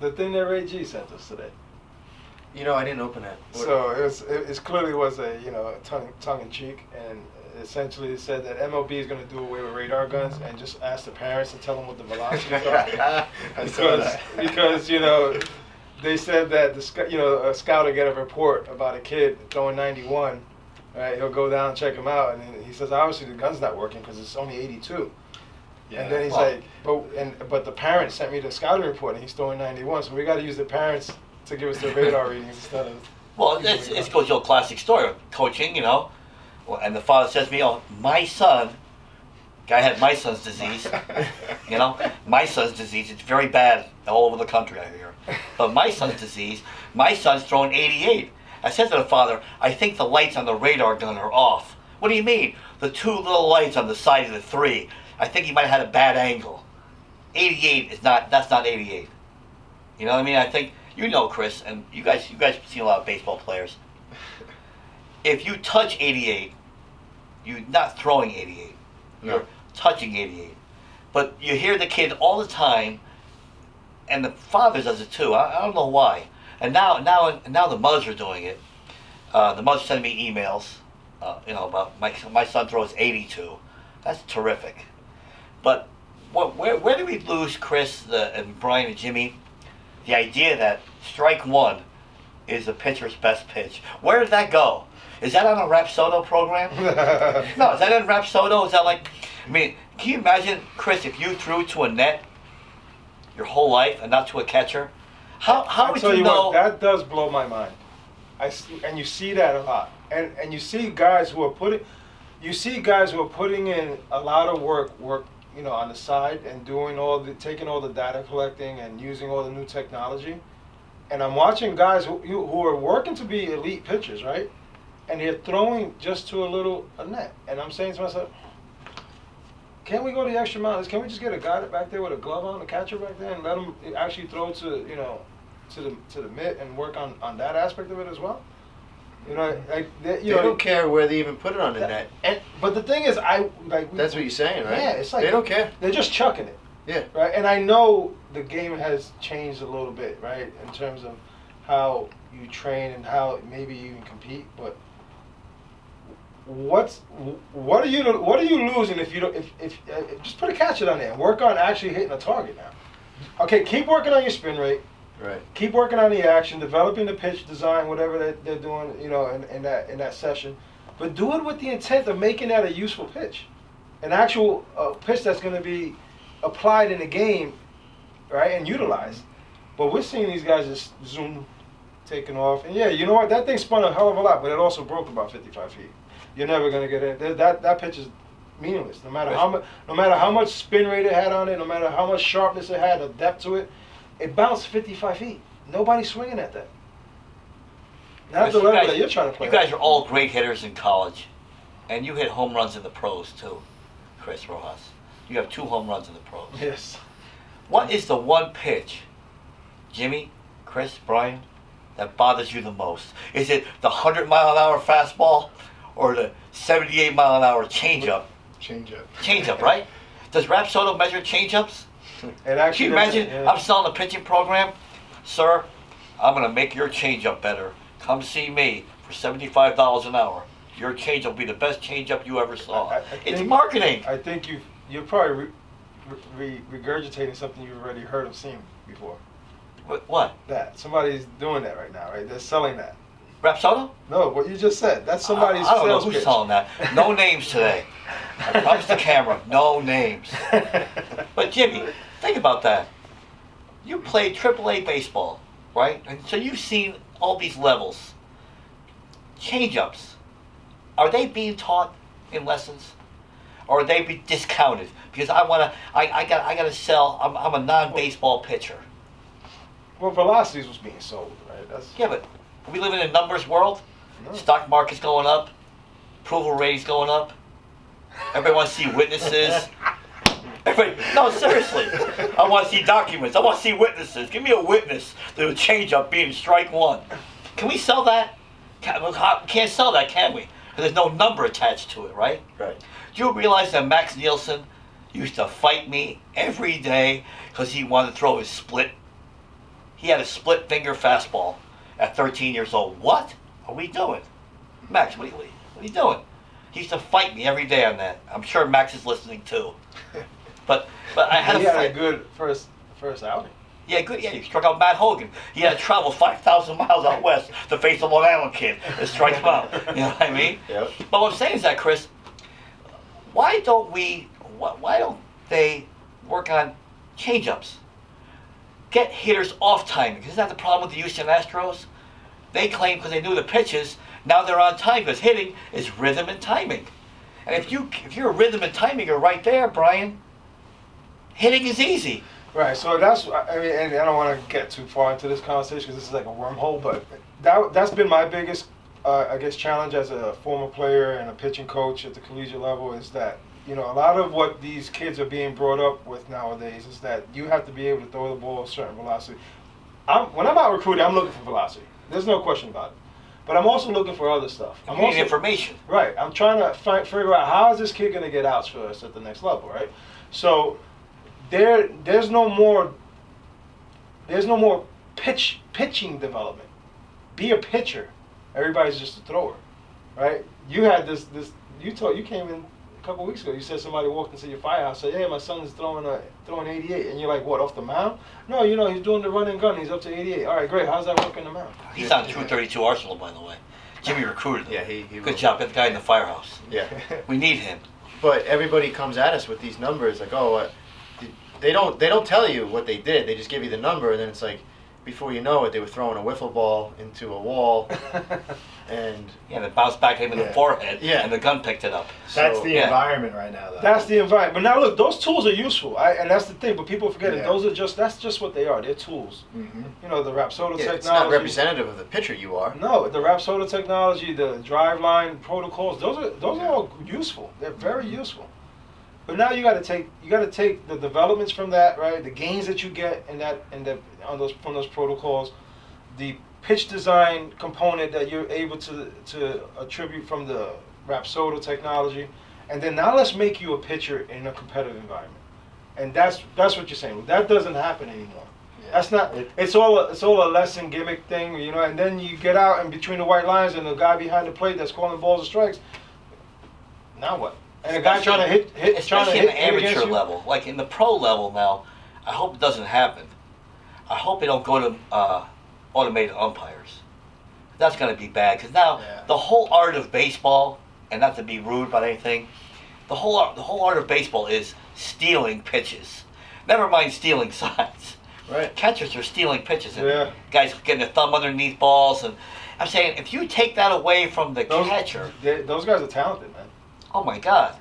The thing that Ray G sent us today. You know, I didn't open that. So it clearly was a tongue in cheek, and essentially it said that MLB is going to do away with radar guns and just ask the parents to tell them what the velocities are. because they said that a scout will get a report about a kid throwing 91, right? He'll go down and check him out, and he says obviously the gun's not working because it's only 82. Yeah, and then he's like, but the parents sent me the scouting report and he's throwing 91, so we got to use the parents to give us the radar readings instead of. Well, it goes to a classic story of coaching, and the father says to me, my son, guy had my son's disease, my son's disease, it's very bad all over the country, I hear. But my son's disease, my son's throwing 88. I said to the father, I think the lights on the radar gun are off. What do you mean? The two little lights on the side of the 3. I think he might have had a bad angle. 88 that's not 88. You know what I mean? I think, Chris, and you guys see a lot of baseball players. If you touch 88, you're not throwing 88. No. You're touching 88. But you hear the kid all the time, and the father does it too. I don't know why. And now the mothers are doing it. The mothers send me emails, about my son throws 82. That's terrific. But where do we lose, Chris and Brian and Jimmy, the idea that strike one is the pitcher's best pitch? Where did that go? Is that on a Rapsodo program? No, is that in Rapsodo? Is that like, can you imagine, Chris, if you threw to a net your whole life and not to a catcher? How would you know? What, that does blow my mind. And you see that a lot. And you see guys who are putting in a lot of work, on the side and taking all the data collecting and using all the new technology. And I'm watching guys who are working to be elite pitchers, right? And they're throwing just to a net. And I'm saying to myself, can't we go the extra mile? Can we just get a guy back there with a glove on, a catcher back there, and let him actually throw to the mitt and work on that aspect of it as well? They don't care where they even put it on the net. But the thing is, that's what you're saying, right? Yeah, it's like they don't care. They're just chucking it. Yeah. Right. And I know the game has changed a little bit, right, in terms of how you train and how maybe you can compete. But what are you losing if you don't if just put a catcher on there and work on actually hitting a target now? Okay, keep working on your spin rate. Right. Keep working on the action, developing the pitch design, whatever they're doing, in that session. But do it with the intent of making that a useful pitch, an actual pitch that's going to be applied in the game, right, and utilized. But we're seeing these guys just zoom, taking off, and yeah, you know what? That thing spun a hell of a lot, but it also broke about 55 feet. You're never going to get it. That pitch is meaningless. No matter how much spin rate it had on it, no matter how much sharpness it had, or depth to it. It bounced 55 feet. Nobody's swinging at that. Not the level that you're trying to play. You guys are all great hitters in college, and you hit home runs in the pros too, Chris Rojas. You have 2 home runs in the pros. Yes. What is the one pitch, Jimmy, Chris, Brian, that bothers you the most? Is it the 100-mile-an-hour fastball or the 78-mile-an-hour changeup? Changeup, right? Does Rapsodo measure changeups? Can you imagine? Yeah. I'm selling a pitching program, sir. I'm gonna make your changeup better. Come see me for $75 an hour. Your changeup will be the best changeup you ever saw. It's marketing. I think you're probably regurgitating something you've already heard or seen before. What? That somebody's doing that right now, right? They're selling that. Rapsodo? No, what you just said. That's somebody's. I don't know who's pitch. selling that. No names today. I promise the camera, no names. But Jimmy, think about that. You played AAA baseball, right? And so you've seen all these levels. Change-ups, are they being taught in lessons, or are they be discounted? Because I gotta sell. I'm a non-baseball pitcher. Well, velocities was being sold, right? Yeah, but are we living in a numbers world? No. Stock market's going up, approval ratings going up. Everybody wants to see witnesses. Everybody, no, seriously. I want to see documents. I want to see witnesses. Give me a witness to a change-up being strike one. Can we sell that? Can't sell that, can we? Because there's no number attached to it, right? Right. Do you realize that Max Nielsen used to fight me every day because he wanted to throw his split? He had a split finger fastball at 13 years old. What are we doing? Max, what are you doing? He used to fight me every day on that. I'm sure Max is listening too. But I had he a had fight. a good first outing. Yeah, good. Yeah, he struck out Matt Hogan. He had to travel 5,000 miles out west to face a Long Island kid and strike him out. You know what I mean? Yep. But what I'm saying is that, Chris, why don't they work on change-ups? Get hitters off timing. Isn't that the problem with the Houston Astros? They claim because they knew the pitches, now they're on time because hitting is rhythm and timing. And if you're a rhythm and timing are right there, Brian, hitting is easy. Right, so that's, I mean, and I don't want to get too far into this conversation because this is like a wormhole, but that's been my biggest, I guess, challenge as a former player and a pitching coach at the collegiate level is that, you know, a lot of what these kids are being brought up with nowadays is that you have to be able to throw the ball a certain velocity. When I'm out recruiting, I'm looking for velocity. There's no question about it. But I'm also looking for other stuff. You need information. Right, I'm trying to figure out how is this kid going to get outs for us at the next level, right? So there's no more pitching development. Be a pitcher. Everybody's just a thrower, right? You had this you came in a couple weeks ago. You said somebody walked into your firehouse, said, "Hey, my son's throwing 88," and you're like, "What, off the mound?" No, you know he's doing the run and gun. He's up to 88. All right, great. How's that working the mound? He's on 232 Arsenal, by the way. Jimmy recruited him. Yeah, he Good job. Get the guy in the firehouse. Yeah. We need him. But everybody comes at us with these numbers like, oh, they don't tell you what they did. They just give you the number, and then it's like, before you know it, they were throwing a wiffle ball into a wall, and it bounced back him in the forehead, Yeah. and the gun picked it up. That's So- the Yeah. environment right now, though. That's the environment. But now look, those tools are useful, and that's the thing. But people forget it. Yeah. Those are that's just what they are. They're tools. Mm-hmm. You know, the Rapsodo yeah, technology. it's not representative of the pitcher you are. No, the Rapsodo technology, the drive line protocols. Those are all useful. They're very useful. But now you got to take the developments from that, right? The gains that you get from those protocols, the pitch design component that you're able to attribute from the Rapsodo technology, and then now let's make you a pitcher in a competitive environment. And that's what you're saying. That doesn't happen anymore. Yeah. That's not. It's all a lesson gimmick thing, you know. And then you get out and between the white lines and the guy behind the plate that's calling balls and strikes. Now what? And a guy trying to hit Especially in the against amateur you? level. Like in the pro level now, I hope it doesn't happen. I hope they don't go to automated umpires. That's going to be bad because now the whole art of baseball, and not to be rude about anything, the whole art of baseball is stealing pitches. Never mind stealing signs. Right. Catchers are stealing pitches. And Yeah. guys getting their thumb underneath balls, and I'm saying if you take that away from the catcher, Those guys are talented, man. oh my God,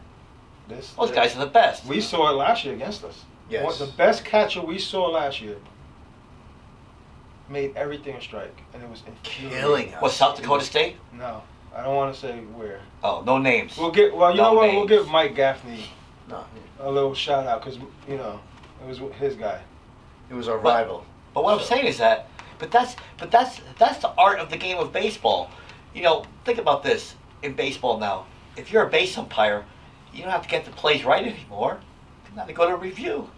those guys are the best. We saw it last year against us. Yes. The best catcher we saw last year made everything a strike, and it was infuriating. Killing us. What, South Dakota State? No, I don't want to say where. Oh, no names. You know what? names. We'll give Mike Gaffney No, a little shout out because you know it was his guy. it was our rival. But what I'm saying is that, but that's the art of the game of baseball. You know, think about this in baseball now. If you're a base umpire, you don't have to get the plays right anymore. You have to go to review.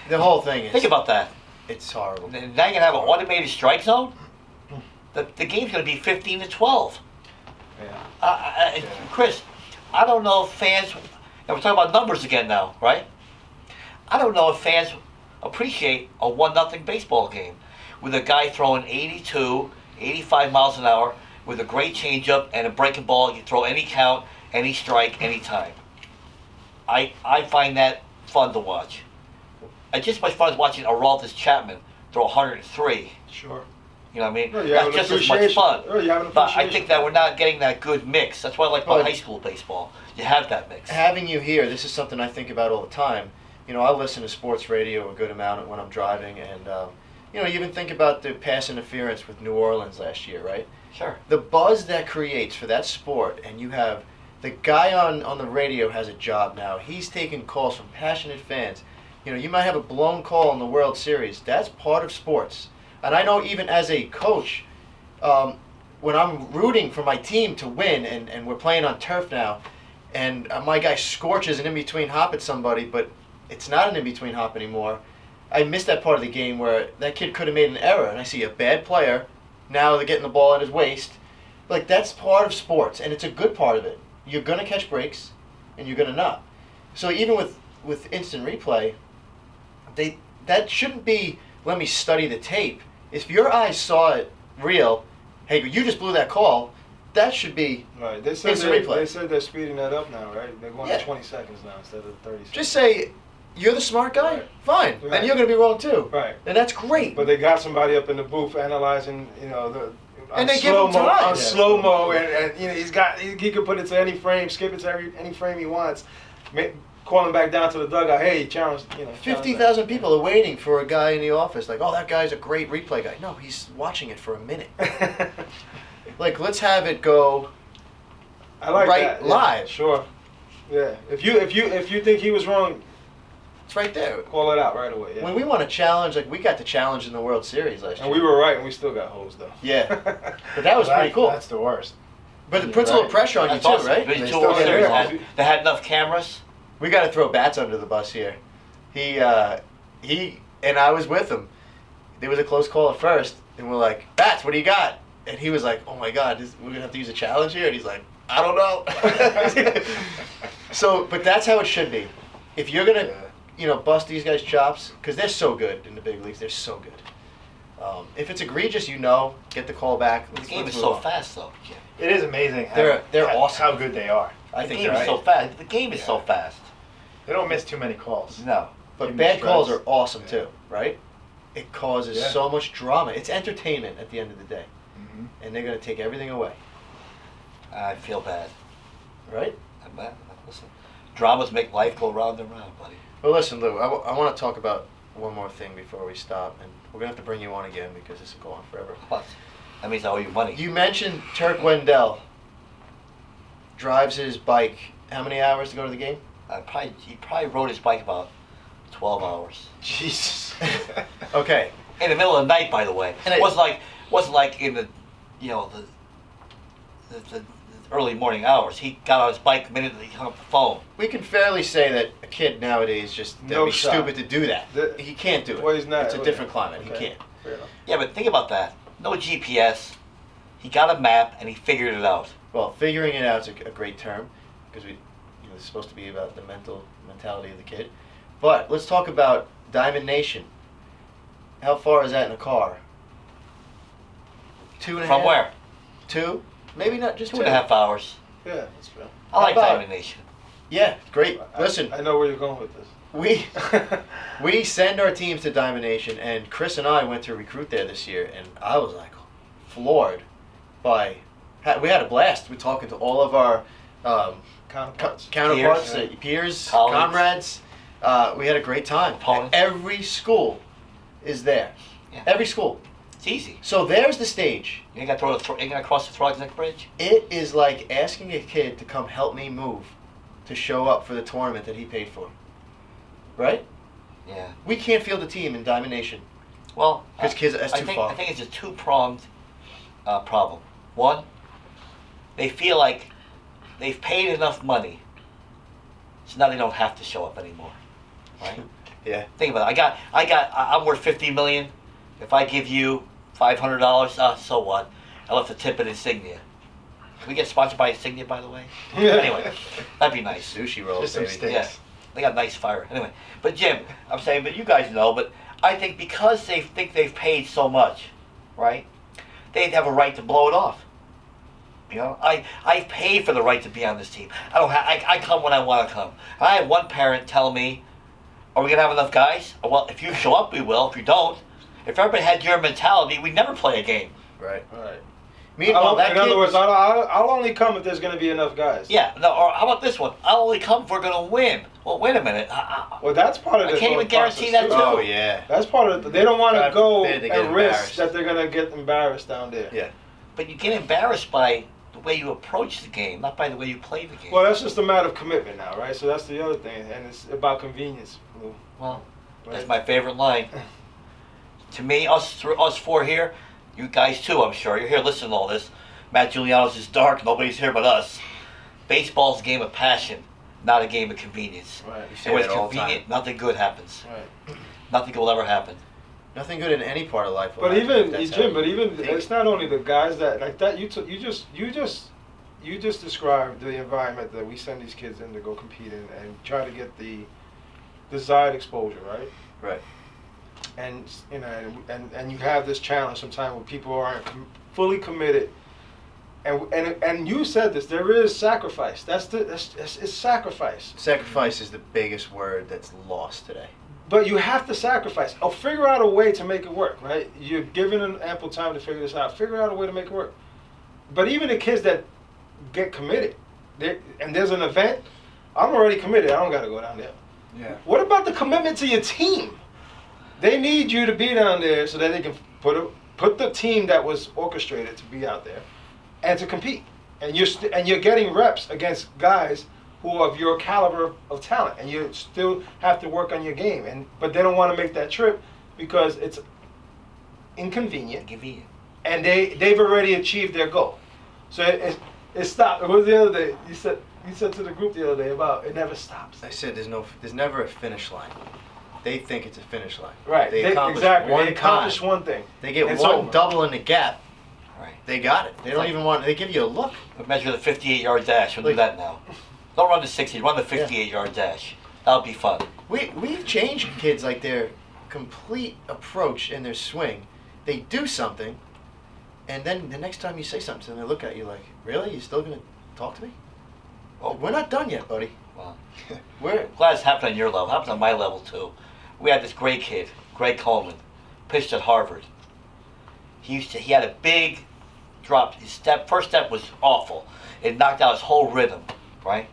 The whole thing is. Think about that. It's horrible. Now you're gonna have an automated strike zone. The game's gonna be 15 to 12. Yeah. Chris, I don't know if fans. Now we're talking about numbers again now, right? I don't know if fans appreciate a 1-0 baseball game with a guy throwing 82, 85 miles an hour with a great changeup and a breaking ball. You throw any count, any strike, any time. I find that fun to watch. It's just as much fun as watching Aroldis Chapman throw 103. Sure. You know what I mean? Well, you have That's an just as much fun. appreciation. You have an But I appreciation. think that we're not getting that good mix. That's what I like about Well, high school baseball. You have that mix. Having you here, this is something I think about all the time. You know, I listen to sports radio a good amount when I'm driving, and you know, you even think about the pass interference with New Orleans last year, right? Sure. The buzz that creates for that sport, and you have The guy on the radio has a job now. He's taking calls from passionate fans. You know, you might have a blown call in the World Series. That's part of sports. And I know even as a coach, when I'm rooting for my team to win, and we're playing on turf now, and my guy scorches an in-between hop at somebody, but it's not an in-between hop anymore, I missed that part of the game where that kid could have made an error, and I see a bad player, now they're getting the ball at his waist. Like, that's part of sports, and it's a good part of it. You're going to catch breaks, and you're going to not. So even with instant replay, that shouldn't be, let me study the tape. If your eyes saw it real, hey, you just blew that call, that should be Right. They said instant replay. They said they're speeding that up now, right? They're going Yeah. to 20 seconds now instead of 30 seconds. Just say, you're the smart guy? Right. Fine. Right. Then you're going to be wrong too. Right. And that's great. But they got somebody up in the booth analyzing, you know, And they give him time. on Yeah. slow mo, and you know he could put it to any frame, skip it to any frame he wants, call him back down to the dugout. Hey, challenge, you know. 50,000 people are waiting for a guy in the office. Like, oh, that guy's a great replay guy. No, he's watching it for a minute. Like, let's have it go. I like right that. Yeah, live. sure. Yeah. If you think he was wrong, It's right there. call it out right away. Yeah. When we want to challenge, like we got the challenge in the World Series last And year. we were right, and we still got hosed though. Yeah. But that was pretty cool. That's the worst. But it puts a little Right. pressure on you That's too, awesome. right? These They two still World get Series it. they had enough cameras. We got to throw Bats under the bus here. He and I was with him. There was a close call at first, and we're like, Bats, what do you got? And he was like, oh my God, we're gonna have to use a challenge here. And he's like, I don't know. So, but that's how it should be. If you're gonna, bust these guys' chops, because they're so good in the big leagues, they're so good. If it's egregious, get the call back. The game Let's is move so on. fast, though. Jim. It is amazing. They're awesome. How good they are. I The think game they're is so right. fast. The game is so fast. They don't miss too many calls. No. But Give me bad calls strikes. are awesome too, right? It causes Yeah. so much drama. It's entertainment at the end of the day, Mm-hmm. and they're gonna take everything away, I feel bad. right? Listen, dramas make life go round and round, buddy. Well, listen, Lou. I want to talk about one more thing before we stop, and we're gonna have to bring you on again because this will go on forever. What? That means I owe you money. You mentioned Turk Wendell drives his bike. How many hours to go to the game? He probably rode his bike about 12 hours. Jesus. Okay. In the middle of the night, by the way. And It wasn't like in the early morning hours. He got on his bike the minute that he hung up the phone. We can fairly say that a kid nowadays that'd No be shot. stupid to do that. He can't do it. Well, he's not. It's a different climate. Okay. He can't. Fair enough. Yeah, but think about that. No GPS. He got a map and he figured it out. Well, figuring it out is a great term because it's supposed to be about the mentality of the kid. But let's talk about Diamond Nation. How far is that in a car? 2.5. From where? 2? Maybe not just 2.5 hours. Yeah, that's fair. I like How about- Diamond Nation. Yeah, great. Listen, I know where you're going with this. we send our teams to Diamond Nation, and Chris and I went to recruit there this year, and I was like floored by. We had a blast. We're talking to all of our Counterparts. counterparts, Peers. peers, Colleagues. comrades. We had a great time. Opponents. Every school is there. Yeah. Every school. It's easy. So there's the stage. You ain't got to cross the Throgs Bridge. It is like asking a kid to come help me move to show up for the tournament that he paid for. Right? Yeah. We can't field a team in Diamond Nation. Well, 'Cause kids, that's too far. I think it's a two-pronged problem. One, they feel like they've paid enough money, so now they don't have to show up anymore. Right? Yeah. Think about it. I'm worth $50 million. If I give you $500, so what? I left a tip at Insignia. Can we get sponsored by Insignia, by the way? Anyway, that'd be nice. Sushi rolls, Just some baby. steaks. Yeah, they got nice fire. Anyway, but Jim, I'm saying, but you guys know, but I think because they think they've paid so much, right? They have a right to blow it off. You know, I paid for the right to be on this team. I come when I want to come. I had one parent tell me, "Are we gonna have enough guys?" Well, if you show up, we will. If you don't, if everybody had your mentality, we'd never play a game. Right. All right. Meanwhile, that in kid other words, was- I'll only come if there's going to be enough guys. Yeah. No. Or how about this one? I'll only come if we're gonna win. Well, wait a minute. Well, that's part of I this can't whole even guarantee process, that, too. Oh yeah. That's part of it. They don't want to God go forbid they get and risk embarrassed. that they're going to get embarrassed down there. Yeah. But you get embarrassed by the way you approach the game, not by the way you play the game. Well, that's just a matter of commitment now, right? So that's the other thing, and it's about convenience. Lou. Well, Right? that's my favorite line. To me, us four here, you guys too, I'm sure. You're here listening to all this. Matt Giuliano's is dark. Nobody's here but us. Baseball's a game of passion, not a game of convenience. Right. You say And when that it's all the time. convenient, nothing good happens. Right. Nothing good will ever happen. Nothing good in any part of life. But will happen even if that's Jim, how but you even think. it's not only the guys that like that. You just described the environment that we send these kids in to go compete in and try to get the desired exposure, right? Right. And you know, and you have this challenge sometimes when people aren't fully committed. And you said this. There is sacrifice. It's sacrifice. Sacrifice is the biggest word that's lost today. But you have to sacrifice. Oh, figure out a way to make it work, right? You're given an ample time to figure this out. Figure out a way to make it work. But even the kids that get committed, and there's an event, I'm already committed. I don't got to go down there. Yeah. What about the commitment to your team? They need you to be down there so that they can put the team that was orchestrated to be out there and to compete. And you're getting reps against guys who are of your caliber of talent, and you still have to work on your game. But they don't want to make that trip because it's inconvenient, and they've already achieved their goal. So it stopped. It was the other day. You said to the group the other day about it never stops. I said there's never a finish line. They think it's a finish line. Right. They accomplish exactly. one They accomplish time. one thing. They get It's one over. double in the gap. Right. They got it. They don't even want. They give you a look. We'll measure the 58-yard dash. We'll do Like- that now. Don't run the 60. Run the 58-yard dash. That'll be fun. We've changed kids like their complete approach and their swing. They do something, and then the next time you say something to them, they look at you like, "Really? You still gonna talk to me? Oh, We're not done yet, buddy. well, We're glad it's happened on your level. It happens on my level too. We had this great kid, Greg Coleman, pitched at Harvard. He had a big drop. His first step was awful. It knocked out his whole rhythm, right?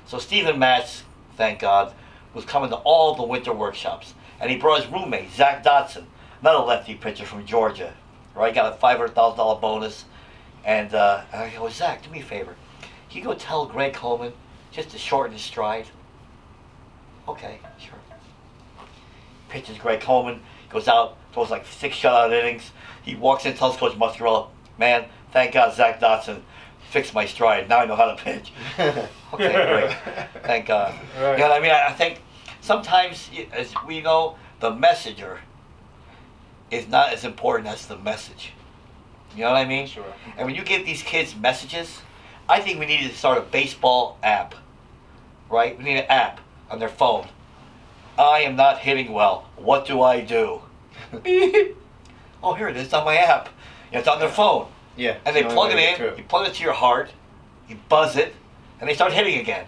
So Stephen Matz, thank God, was coming to all the winter workshops, and he brought his roommate Zach Dotson, another lefty pitcher from Georgia, right? Got a $500,000 bonus, and I go, Zach, do me a favor. Can you go tell Greg Coleman just to shorten his stride? Okay, sure. Pitches Greg Coleman, goes out, throws like 6 shutout innings. He walks in, tells Coach Muscarella, man, thank God Zach Dotson fixed my stride. Now I know how to pitch. Okay, great. Thank God. Right. You know what I mean? I think sometimes, as we know, the messenger is not as important as the message. You know what I mean? Sure. And when you give these kids messages, I think we need to start a baseball app, right? We need an app on their phone. I am not hitting well. What do I do? Oh, here it is. It's on my app. It's on their phone. yeah. And they it's the plug only it way in, to get you plug it to your heart, you buzz it, and they start hitting again.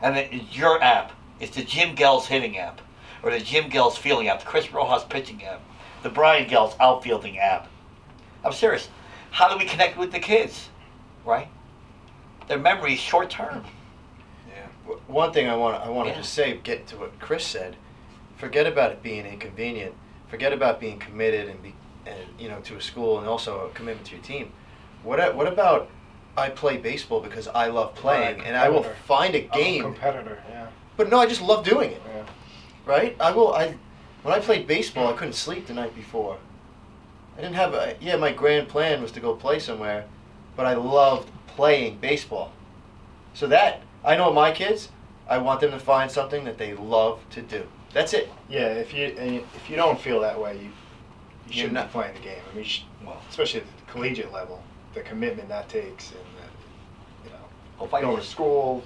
And it's your app. It's the Jim Gell's hitting app, or the Jim Gell's fielding app, the Chris Rojas pitching app, the Brian Gell's outfielding app. I'm serious. How do we connect with the kids, right? Their memory is short term. Yeah. One thing I want to Yeah. just say, get to what Chris said. Forget about it being inconvenient. Forget about being committed and to a school and also a commitment to your team. What about I play baseball because I love playing Right, and I will competitor. find a I'm a game. competitor, yeah. But no, I just love doing it. Yeah. Right? When I played baseball, I couldn't sleep the night before. I didn't have my grand plan was to go play somewhere, but I loved playing baseball. So that I know my kids, I want them to find something that they love to do. That's it. Yeah, if you don't feel that way, you You're shouldn't not- be playing the game. I mean, especially at the collegiate level, the commitment that takes, and going to school,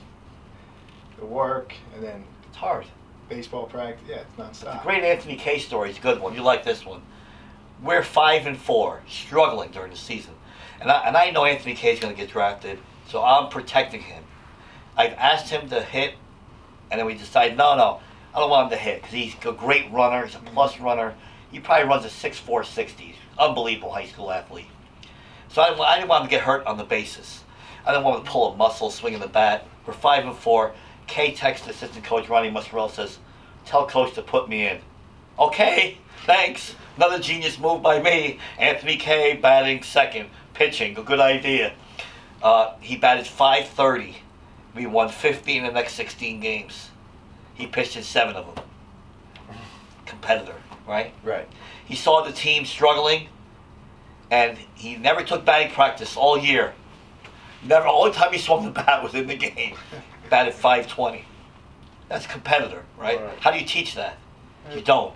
the work, and then It's hard. baseball practice. Yeah, it's The nonstop. great Anthony K story is a good one. You like this one. We're 5-4, struggling during the season. And I know Anthony K is going to get drafted, so I'm protecting him. I've asked him to hit, and then we decided, no, I don't want him to hit because he's a great runner. He's a plus runner. He probably runs a 6'4", 60. Unbelievable high school athlete. So I didn't want him to get hurt on the bases. I didn't want him to pull a muscle, swinging the bat. We're 5-4. K texts assistant coach Ronnie Muscarella, says, tell coach to put me in. Okay, thanks. Another genius move by me. Anthony K batting second, pitching, a good idea. He batted .530. We won 15 of the next 16 games. He pitched in 7 of them. Competitor, right? Right. He saw the team struggling, and he never took batting practice all year. Never. Only time he swung the bat was in the game. Batted .520. That's competitor, right? How do you teach that? You don't.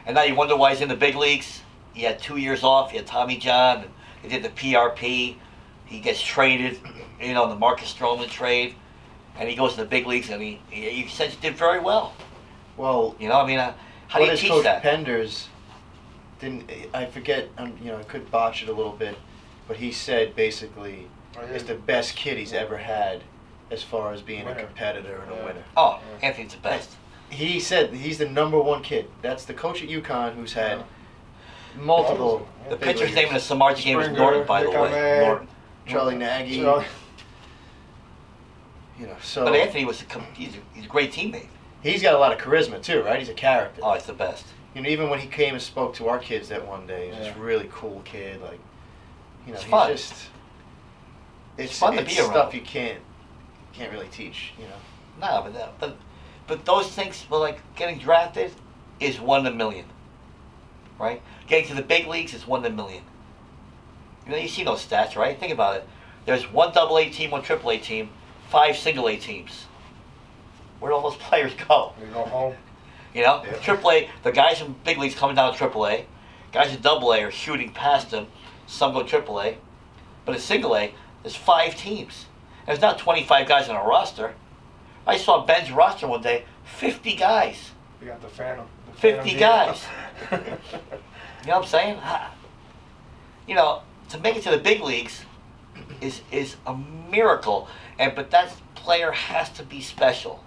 And now you wonder why he's in the big leagues. He had 2 years off. He had Tommy John. And he did the PRP. He gets traded, in the Marcus Stroman trade, and he goes to the big leagues, and he said he did very well. Well, how do you teach Coach that? Penders didn't. I forget. I could botch it a little bit, but he said basically it's the best kid he's ever had, as far as being a competitor and a winner. Oh, Anthony's the best. He said he's the #1 kid. That's the coach at UConn who's had multiple. The big pitcher's leaguers. name in the Samardzija game was Springer, Norton, by the Nick way. Ahmed. Norton. Charlie Nagy. So But Anthony he's a great teammate. he's got a lot of charisma too, right? He's a character. Oh, he's the best. Even when he came and spoke to our kids that one day, he was this Yeah. really cool kid. Like, It's he's fun. just. It's fun to be around. stuff you can't really teach. No, but those things, like getting drafted, is 1 in a million, right? Getting to the big leagues is 1 in a million. You see those stats, right? Think about it. There's 1 AA team, 1 AAA team, 5 single A teams. Where'd all those players go? They go home. Yeah. AAA, the guys in big leagues coming down to AAA, guys in AA are shooting past them. Some go AAA, but in single A, there's 5 teams. There's not 25 guys on a roster. I saw Ben's roster one day, 50 guys. We got the Phantom. 50 guys. You know what I'm saying? To make it to the big leagues is a miracle, but that player has to be special.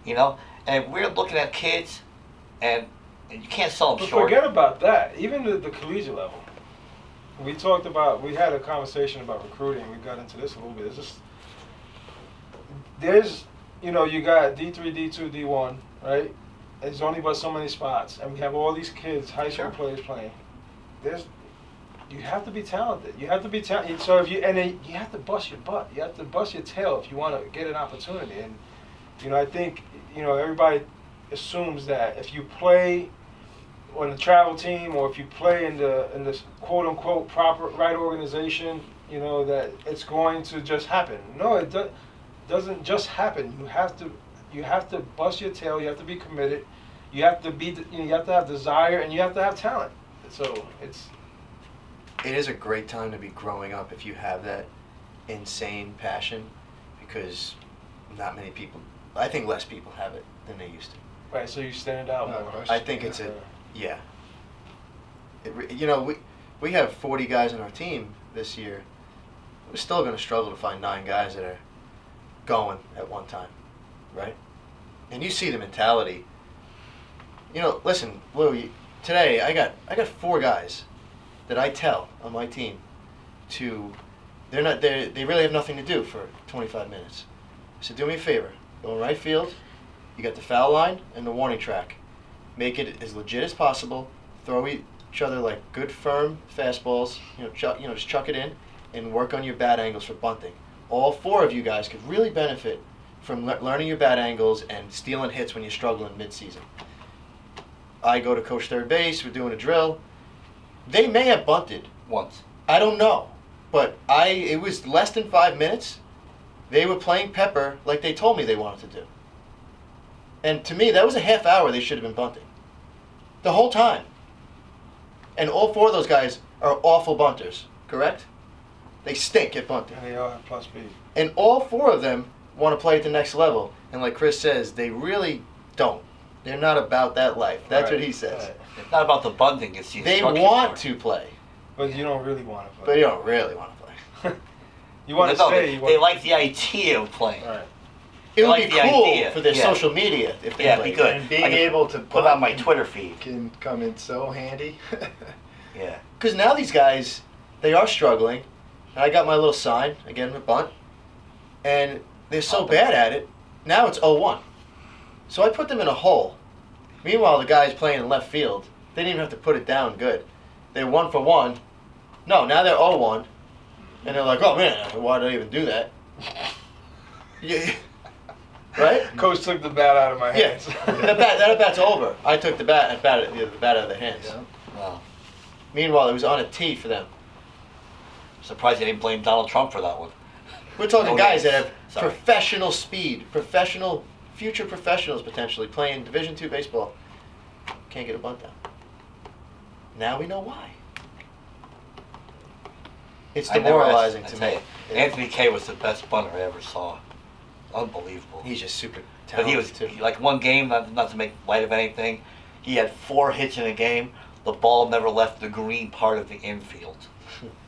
And we're looking at kids, and you can't sell them But short. forget about that. Even the collegiate level. We had a conversation about recruiting. We got into this a little bit. You got D3, D2, D1, right? There's only but so many spots, and we have all these kids, high school players playing. You have to be talented. You have to be talented. So you have to bust your butt. You have to bust your tail if you want to get an opportunity. And I think everybody assumes that if you play on the travel team or if you play in this quote unquote proper right organization, that it's going to just happen. No, it doesn't just happen. You have to bust your tail. You have to be committed. You have to have desire, and you have to have talent. So It is a great time to be growing up if you have that insane passion, because not many people. I think less people have it than they used to. right. So you stand out No more. question. I think it's yeah. We have 40 guys on our team this year. We're still going to struggle to find 9 guys that are going at one time, right? And you see the mentality. Listen, Lou. Today I got 4 guys that I tell on my team they really have nothing to do for 25 minutes. I said, do me a favor, go in right field, you got the foul line and the warning track. Make it as legit as possible, throw each other like good firm fastballs, just chuck it in, and work on your bat angles for bunting. All 4 of you guys could really benefit from learning your bat angles and stealing hits when you're struggling mid-season. I go to coach third base, we're doing a drill. They may have bunted. Once. I don't know. But it was less than 5 minutes. They were playing pepper like they told me they wanted to do. And to me, that was a half hour they should have been bunting. The whole time. And all 4 of those guys are awful bunters, correct? They stink at bunting. And they all have plus speed. And all 4 of them want to play at the next level. And like Chris says, they really don't. They're not about that life. That's what he says. Right. It's not about the bunting, it's the They instruction want part. to play, But you don't really want to but play. you don't really want to play. You want to No, stay. they like the idea of playing. Right. It would like be the cool idea, for their yeah. social media if they Yeah, played. be good. And being I can able to Put on my bunt Twitter feed. can come in so handy. Yeah. Because now these guys, they are struggling. And I got my little sign, again with bunt. And they're so bad at it, now it's 0-1. So I put them in a hole. Meanwhile, the guys playing in left field, they didn't even have to put it down good. They're 1 for 1. No, now they're 0-1. And they're like, oh man, why did I even do that? Yeah. Right? Coach took the bat out of my Yeah. hands. That bat's over. I took the bat out of their hands. Yeah. Wow. Meanwhile, it was on a tee for them. Surprised they didn't blame Donald Trump for that one. We're talking No guys names. that have Sorry. professional speed, future professionals potentially playing Division II baseball. Can't get a bunt down. Now we know why. It's I never demoralizing asked- I to tell me. you, Anthony Kay was the best bunter I ever saw. Unbelievable. He's just super But talented he was too. like one game, not to make light of anything. He had 4 hits in a game. The ball never left the green part of the infield.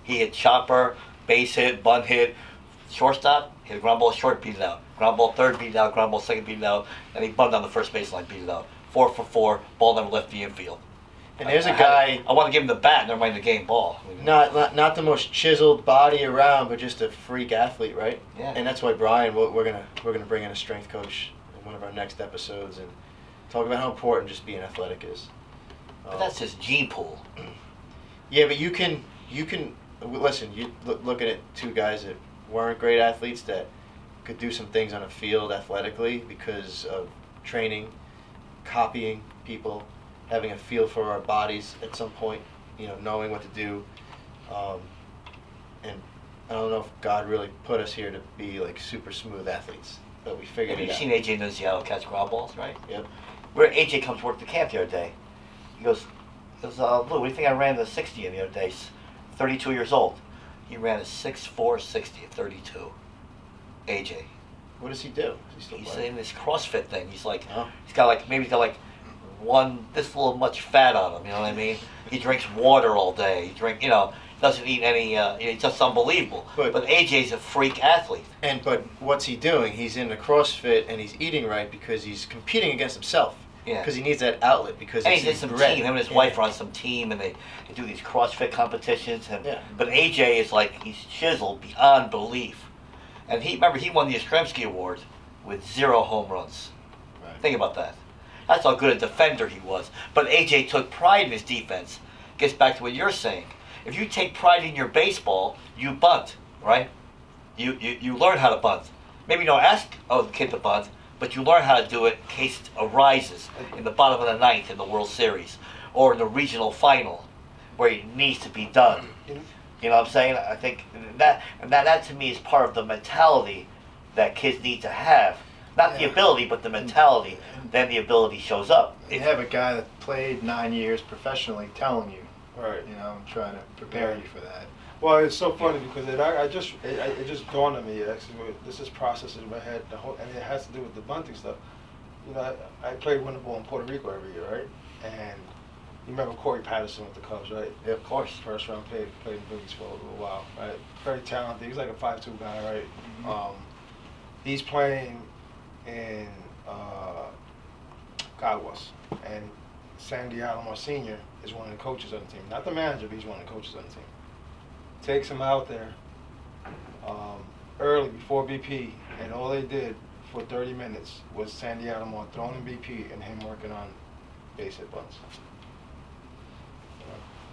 He hit chopper, base hit, bunt hit, shortstop, hit a ground ball short, beat it out. Ground ball third, beat it out. Ground ball second, beat it out. And he bunted on the first baseline, beat it out. 4 for 4. Ball never left the infield. And there's a guy, I want to give him the bat, never mind the game ball. I mean, not the most chiseled body around, but just a freak athlete, right? Yeah. And that's why Brian, we're gonna bring in a strength coach in one of our next episodes and talk about how important just being athletic is. But that's his gene pool. Yeah, but you can listen. You look at it, 2 guys that weren't great athletes that could do some things on a field athletically because of training, copying people, having a feel for our bodies at some point, knowing what to do. And I don't know if God really put us here to be like super smooth athletes, but we figured Have it you out. seen AJ Nunziata catch ground balls, right? Yep. Where AJ comes to work the camp the other day. He goes, Lou, what do you think I ran the 60 in the other day? He's 32 years old. He ran a 6'4", 60 at 32. AJ. What does he do? Is he still He's playing? in this CrossFit thing. He's like, Oh. he's got like this little much fat on him, you know what I mean? He drinks water all day. He doesn't eat any, it's just unbelievable. But- But AJ's a freak athlete. But what's he doing? He's in the CrossFit and he's eating right because he's competing against himself. Yeah. Because he needs that outlet. Because And it's he's in his some bread. team. Him and his Yeah. wife are on some team, and they do these CrossFit competitions. And Yeah. But AJ is like, he's chiseled beyond belief. And he won the Yastrzemski Award with 0 home runs. Right. Think about that. That's how good a defender he was. But AJ took pride in his defense. Gets back to what you're saying. If you take pride in your baseball, you bunt, right? You learn how to bunt. Maybe you don't ask the kid to bunt, but you learn how to do it in case it arises in the bottom of the 9th in the World Series or in the regional final where it needs to be done. You know what I'm saying? I think that to me is part of the mentality that kids need to have. Not the Yeah. ability, but the mentality. Then the ability shows up. You have a guy that played 9 years professionally telling you, Right. I'm trying to prepare you for that. Well, it's so funny because it just dawned on me. Actually, this is processing in my head. And it has to do with the bunting stuff. I played winter ball in Puerto Rico every year, right? And you remember Corey Patterson with the Cubs, right? Yep. Of course. First round played in Biggies for a little while, right? Very talented. He's like a 5'2" guy, right? Mhm. He's playing in Caguas, and Sandy Alomar Sr. is one of the coaches on the team. Not the manager, but he's one of the coaches on the team. Takes him out there early before BP, and all they did for 30 minutes was Sandy Alomar throwing in BP and him working on base hit bunts.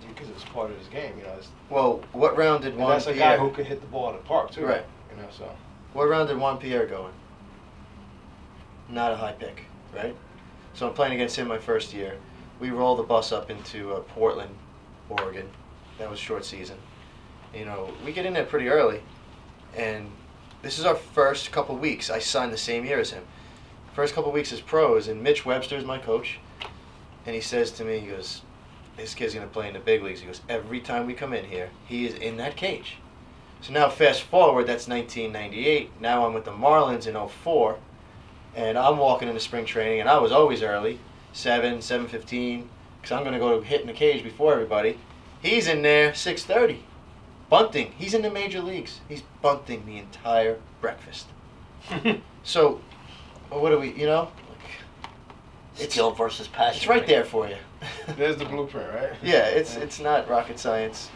Because it's part of his game, It's, Well, what round did and Juan that's a Pierre? guy who could hit the ball at the park too. Right. So. What round did Juan Pierre go in? Not a high pick, right? So I'm playing against him my first year. We roll the bus up into Portland, Oregon. That was short season. We get in there pretty early, and this is our first couple weeks. I signed the same year as him. First couple weeks as pros, and Mitch Webster's my coach, and he says to me, he goes, this kid's going to play in the big leagues. He goes, every time we come in here, he is in that cage. So now fast forward, that's 1998. Now I'm with the Marlins in 04, and I'm walking into spring training, and I was always early, 7:15, because I'm going to go hit in the cage before everybody. He's in there 6:30, bunting. He's in the major leagues. He's bunting the entire breakfast. So, what do we, Skill versus passion. It's right there for you. There's the blueprint, right? Yeah, it's not rocket science,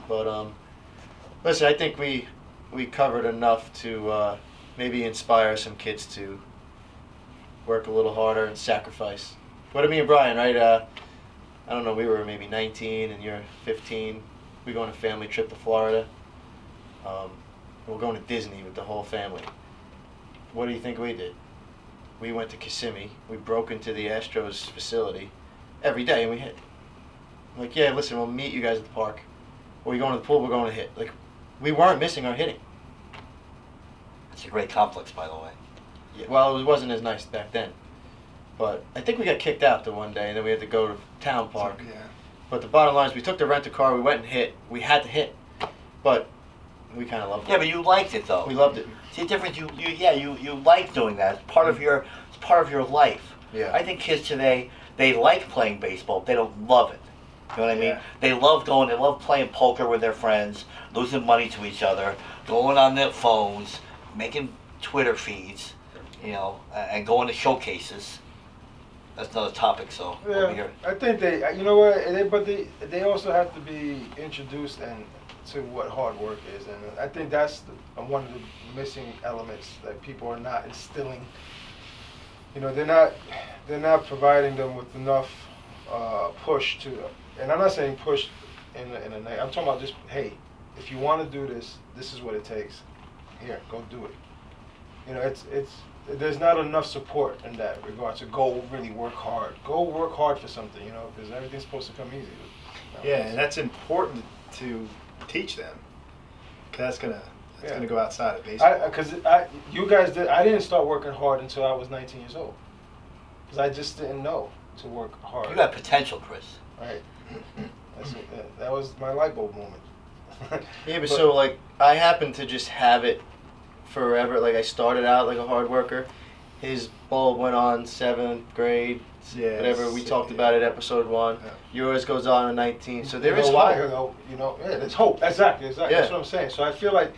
but listen, I think we covered enough to maybe inspire some kids to work a little harder and sacrifice. What me and Brian, right? I don't know. We were maybe 19 and you're 15. We go on a family trip to Florida. We're going to Disney with the whole family. What do you think we did? We went to Kissimmee. We broke into the Astros facility every day and we hit. Like, yeah, listen, we'll meet you guys at the park. Or you going to the pool, we're going to hit. Like, we weren't missing our hitting. It's a great complex, by the way. Yeah, well, it wasn't as nice back then. But I think we got kicked out the one day and then we had to go to Town Park. Yeah. But the bottom line is we took the rent-a-car, we went and hit. We had to hit. But we kind of loved it. Yeah, but you liked it though. We loved it. See the difference? You like doing that. It's part of your life. Yeah. I think kids today, they like playing baseball. They don't love it. You know what I mean? Yeah. They love playing poker with their friends, losing money to each other, going on their phones, making Twitter feeds, and going to showcases. That's another topic, so over here. I think they also have to be introduced to what hard work is, and I think that's one of the missing elements that people are not instilling. They're not providing them with enough push to, and I'm not saying push in a I'm talking about just, hey, if you want to do this, this is what it takes. Here, go do it. There's not enough support in that regard to go really work hard. Go work hard for something, because everything's supposed to come easy. Yeah, and that's important to teach them, because that's gonna go outside of baseball. I didn't start working hard until I was 19 years old, because I just didn't know to work hard. You got potential, Chris. Right. That was my light bulb moment. Yeah, but so, like, I happened to just have it forever. Like, I started out like a hard worker. His bulb went on 7th grade, whatever. We talked about it, episode 1. Yeah. Yours goes on in 19. So there is hope. Why, though? There's hope. Exactly. Yeah. That's what I'm saying. So I feel like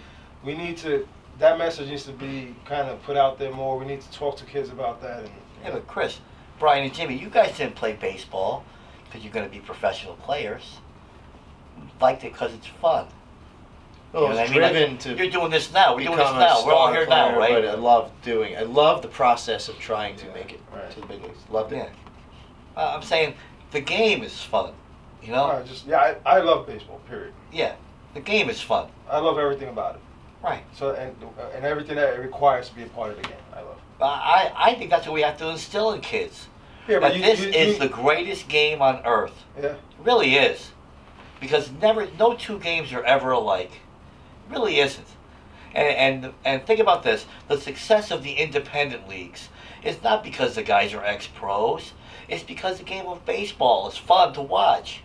that message needs to be kind of put out there more. We need to talk to kids about that. But Chris, Brian, and Jimmy, you guys didn't play baseball because you're going to be professional players. You liked it because it's fun. Well, I was driven to. You're doing this now. We're doing this now. We're all here now, right? But I love the process of trying to make it to the big leagues. Loved it. Yeah. I'm saying the game is fun. I love baseball. Period. Yeah, the game is fun. I love everything about it. Right. So and everything that it requires to be a part of the game, I love. I think that's what we have to instill in kids. Yeah, but this is the greatest game on earth. Yeah. It really is. Because no two games are ever alike. It really isn't. And think about this. The success of the independent leagues is not because the guys are ex-pros. It's because the game of baseball is fun to watch.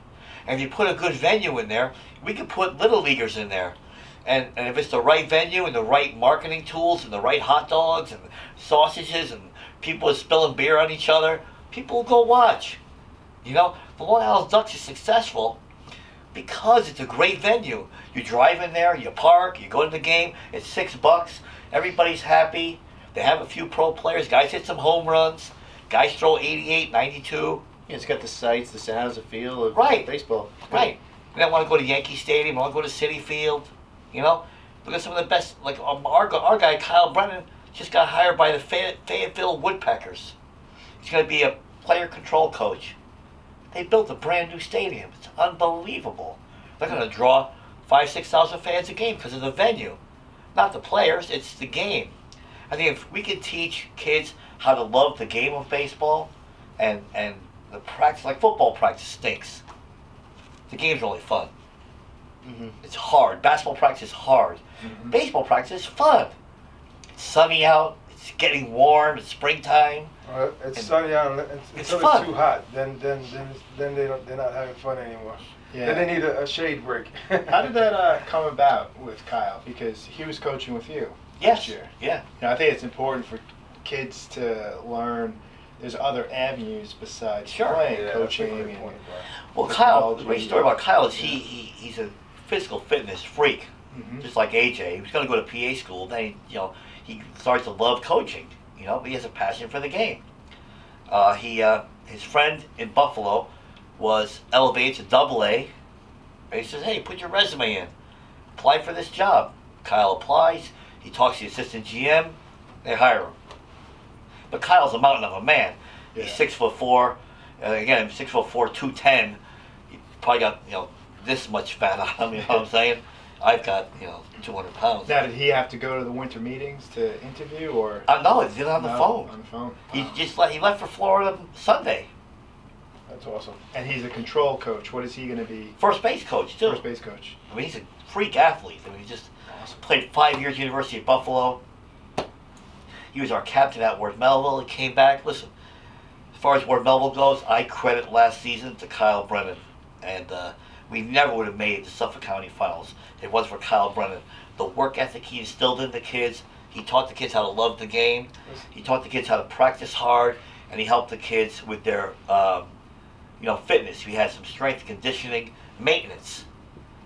And if you put a good venue in there, we could put little leaguers in there. And if it's the right venue and the right marketing tools and the right hot dogs and sausages and people are spilling beer on each other, people will go watch. The Long Island Ducks is successful because it's a great venue. You drive in there, you park, you go to the game, it's $6. Everybody's happy. They have a few pro players. Guys hit some home runs. Guys throw 88, 92. Yeah, it's got the sights, the sounds, the feel of baseball. Right. And I want to go to Yankee Stadium. I want to go to Citi Field. Look at some of the best. Like our guy Kyle Brennan just got hired by the Fayetteville Woodpeckers. He's going to be a player control coach. They built a brand new stadium. It's unbelievable. They're going to draw 5,000-6,000 fans a game because of the venue, not the players. It's the game. I think if we can teach kids how to love the game of baseball, and the practice, like football practice, stinks. The game's really fun. Mm-hmm. It's hard. Basketball practice is hard. Mm-hmm. Baseball practice is fun. It's sunny out. It's getting warm. It's springtime. It's sunny out. Until it's too hot. Then they're not having fun anymore. Yeah. Then they need a shade break. How did that come about with Kyle? Because he was coaching with you this year. Yeah. I think it's important for kids to learn there's other avenues besides playing, coaching. Well, Kyle, the great story about Kyle is he's a physical fitness freak, just like AJ. He was going to go to PA school. Then he starts to love coaching. But he has a passion for the game. His friend in Buffalo was elevated to Double-A. And he says, "Hey, put your resume in. Apply for this job." Kyle applies. He talks to the assistant GM. They hire him. But Kyle's a mountain of a man. Yeah. He's 6'4". Again, 6'4", 210. He probably got this much fat on him. You know what I'm saying? I've got 200 pounds. Now, did he have to go to the winter meetings to interview, or? No, he did it on the No, phone. On the phone. He left for Florida Sunday. That's awesome. And he's a control coach. What is he going to be? First base coach too. First base coach. I mean, he's a freak athlete. I mean, he just played 5 years at University of Buffalo. He was our captain at Ward Melville. He came back. Listen, as far as Ward Melville goes, I credit last season to Kyle Brennan. And we never would have made the Suffolk County Finals if it wasn't for Kyle Brennan. The work ethic he instilled in the kids. He taught the kids how to love the game. He taught the kids how to practice hard. And he helped the kids with their, fitness. We had some strength, conditioning, maintenance.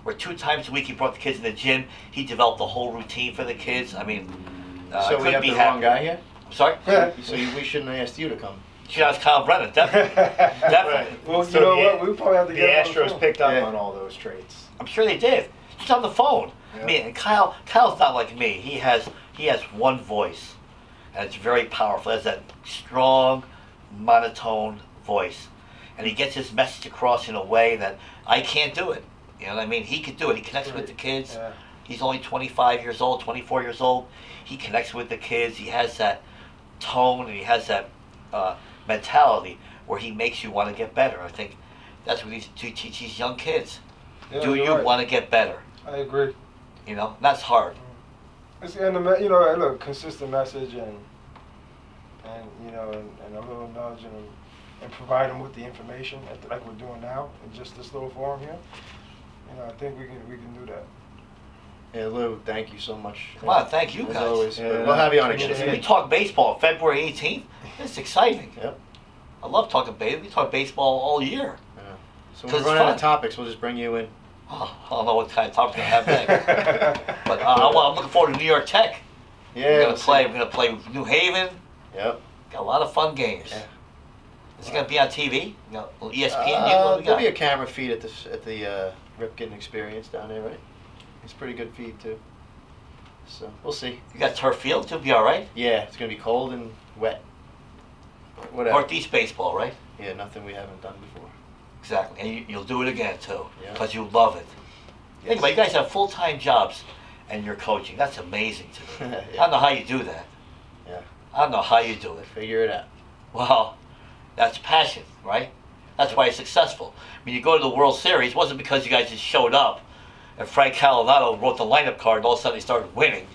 Where 2 times a week he brought the kids in the gym. He developed a whole routine for the kids. I mean, So we have the wrong guy here? I'm sorry? So we shouldn't have asked you to come. Should ask Kyle Brennan, definitely. Definitely. Well, So you know the- what? We probably have to The get him on the Astros phone. picked up Yeah. on all those traits. I'm sure they did. Just on the phone. Yeah. I mean, and Kyle's not like me. He has one voice, and it's very powerful. He has that strong, monotone voice, and he gets his message across in a way that I can't do it. You know what I mean? He could do it. He connects with the kids. Yeah. He's only 25 years old, 24 years old. He connects with the kids. He has that tone, and he has that mentality where he makes you want to get better. I think that's what he teach these young kids. Yeah, Do you're you right. want to get better? I agree. That's hard. It's, and look, consistent message and a little nudge and provide them with the information like we're doing now in just this little forum here. I think we can do that. Yeah, Lou, thank you so much. Come on, thank you As guys. always. Yeah, We'll have you on appreciate again. We talk baseball February 18th. It's exciting. Yep. I love talking baseball. We talk baseball all year. Yeah. So 'Cause when we it's run out fun. of topics, we'll just bring you in. Oh, I don't know what kind of topics we're gonna have next. But I'm looking forward to New York Tech. Yeah. We're let's gonna play with New Haven. see. Yep. Got a lot of fun games. Yeah. Is it gonna be on TV? ESPN. What we There'll got? be a camera feed at the Ripken Experience down there, right? It's a pretty good feed too. So we'll see. You got turf field. It'll be all right. Yeah, it's gonna be cold and wet. But whatever. Northeast baseball, right? Yeah, nothing we haven't done before. Exactly. And you'll do it again too, Yeah. because you love it. Yes. Anyway, you guys have full-time jobs, and you're coaching. That's amazing to me. I Yeah. don't know how you do that. Yeah. I don't know how you do it. Figure it out. Well, that's passion, right? That's why it's successful. When you go to the World Series, it wasn't because you guys just showed up and Frank Calinado wrote the lineup card and all of a sudden they started winning.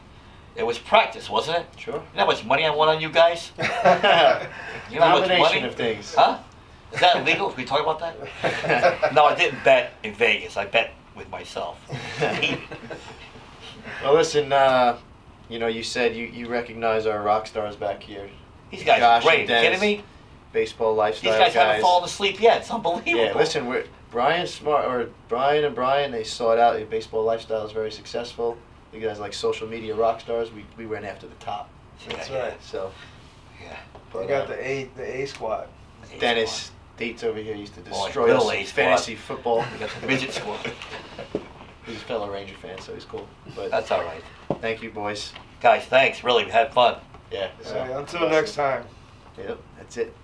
It was practice, wasn't it? Sure. You know how much money I won on you guys? You know how much Combination money? of things. Huh? Is that illegal? Can we talk about that? No, I didn't bet in Vegas. I bet with myself. Well, listen. You said you recognize our rock stars back here. These guys Josh are great. and You kidding Dennis, me? Baseball lifestyle These guys haven't fallen asleep yet. It's unbelievable. Yeah, listen. Brian and Brian. They sought out. Your baseball lifestyle is very successful. You guys like social media rock stars. We went after the top. That's Yeah, right. So Yeah. We got the A squad. yeah. Dennis Dietz over here used to Boy, destroy Bill us A in squad. fantasy football. We got the midget squad. He's a fellow Ranger fan, so he's cool. But That's all right. thank you, boys. Guys, thanks. Really, we had fun. Yeah. Until next time. Yep. That's it.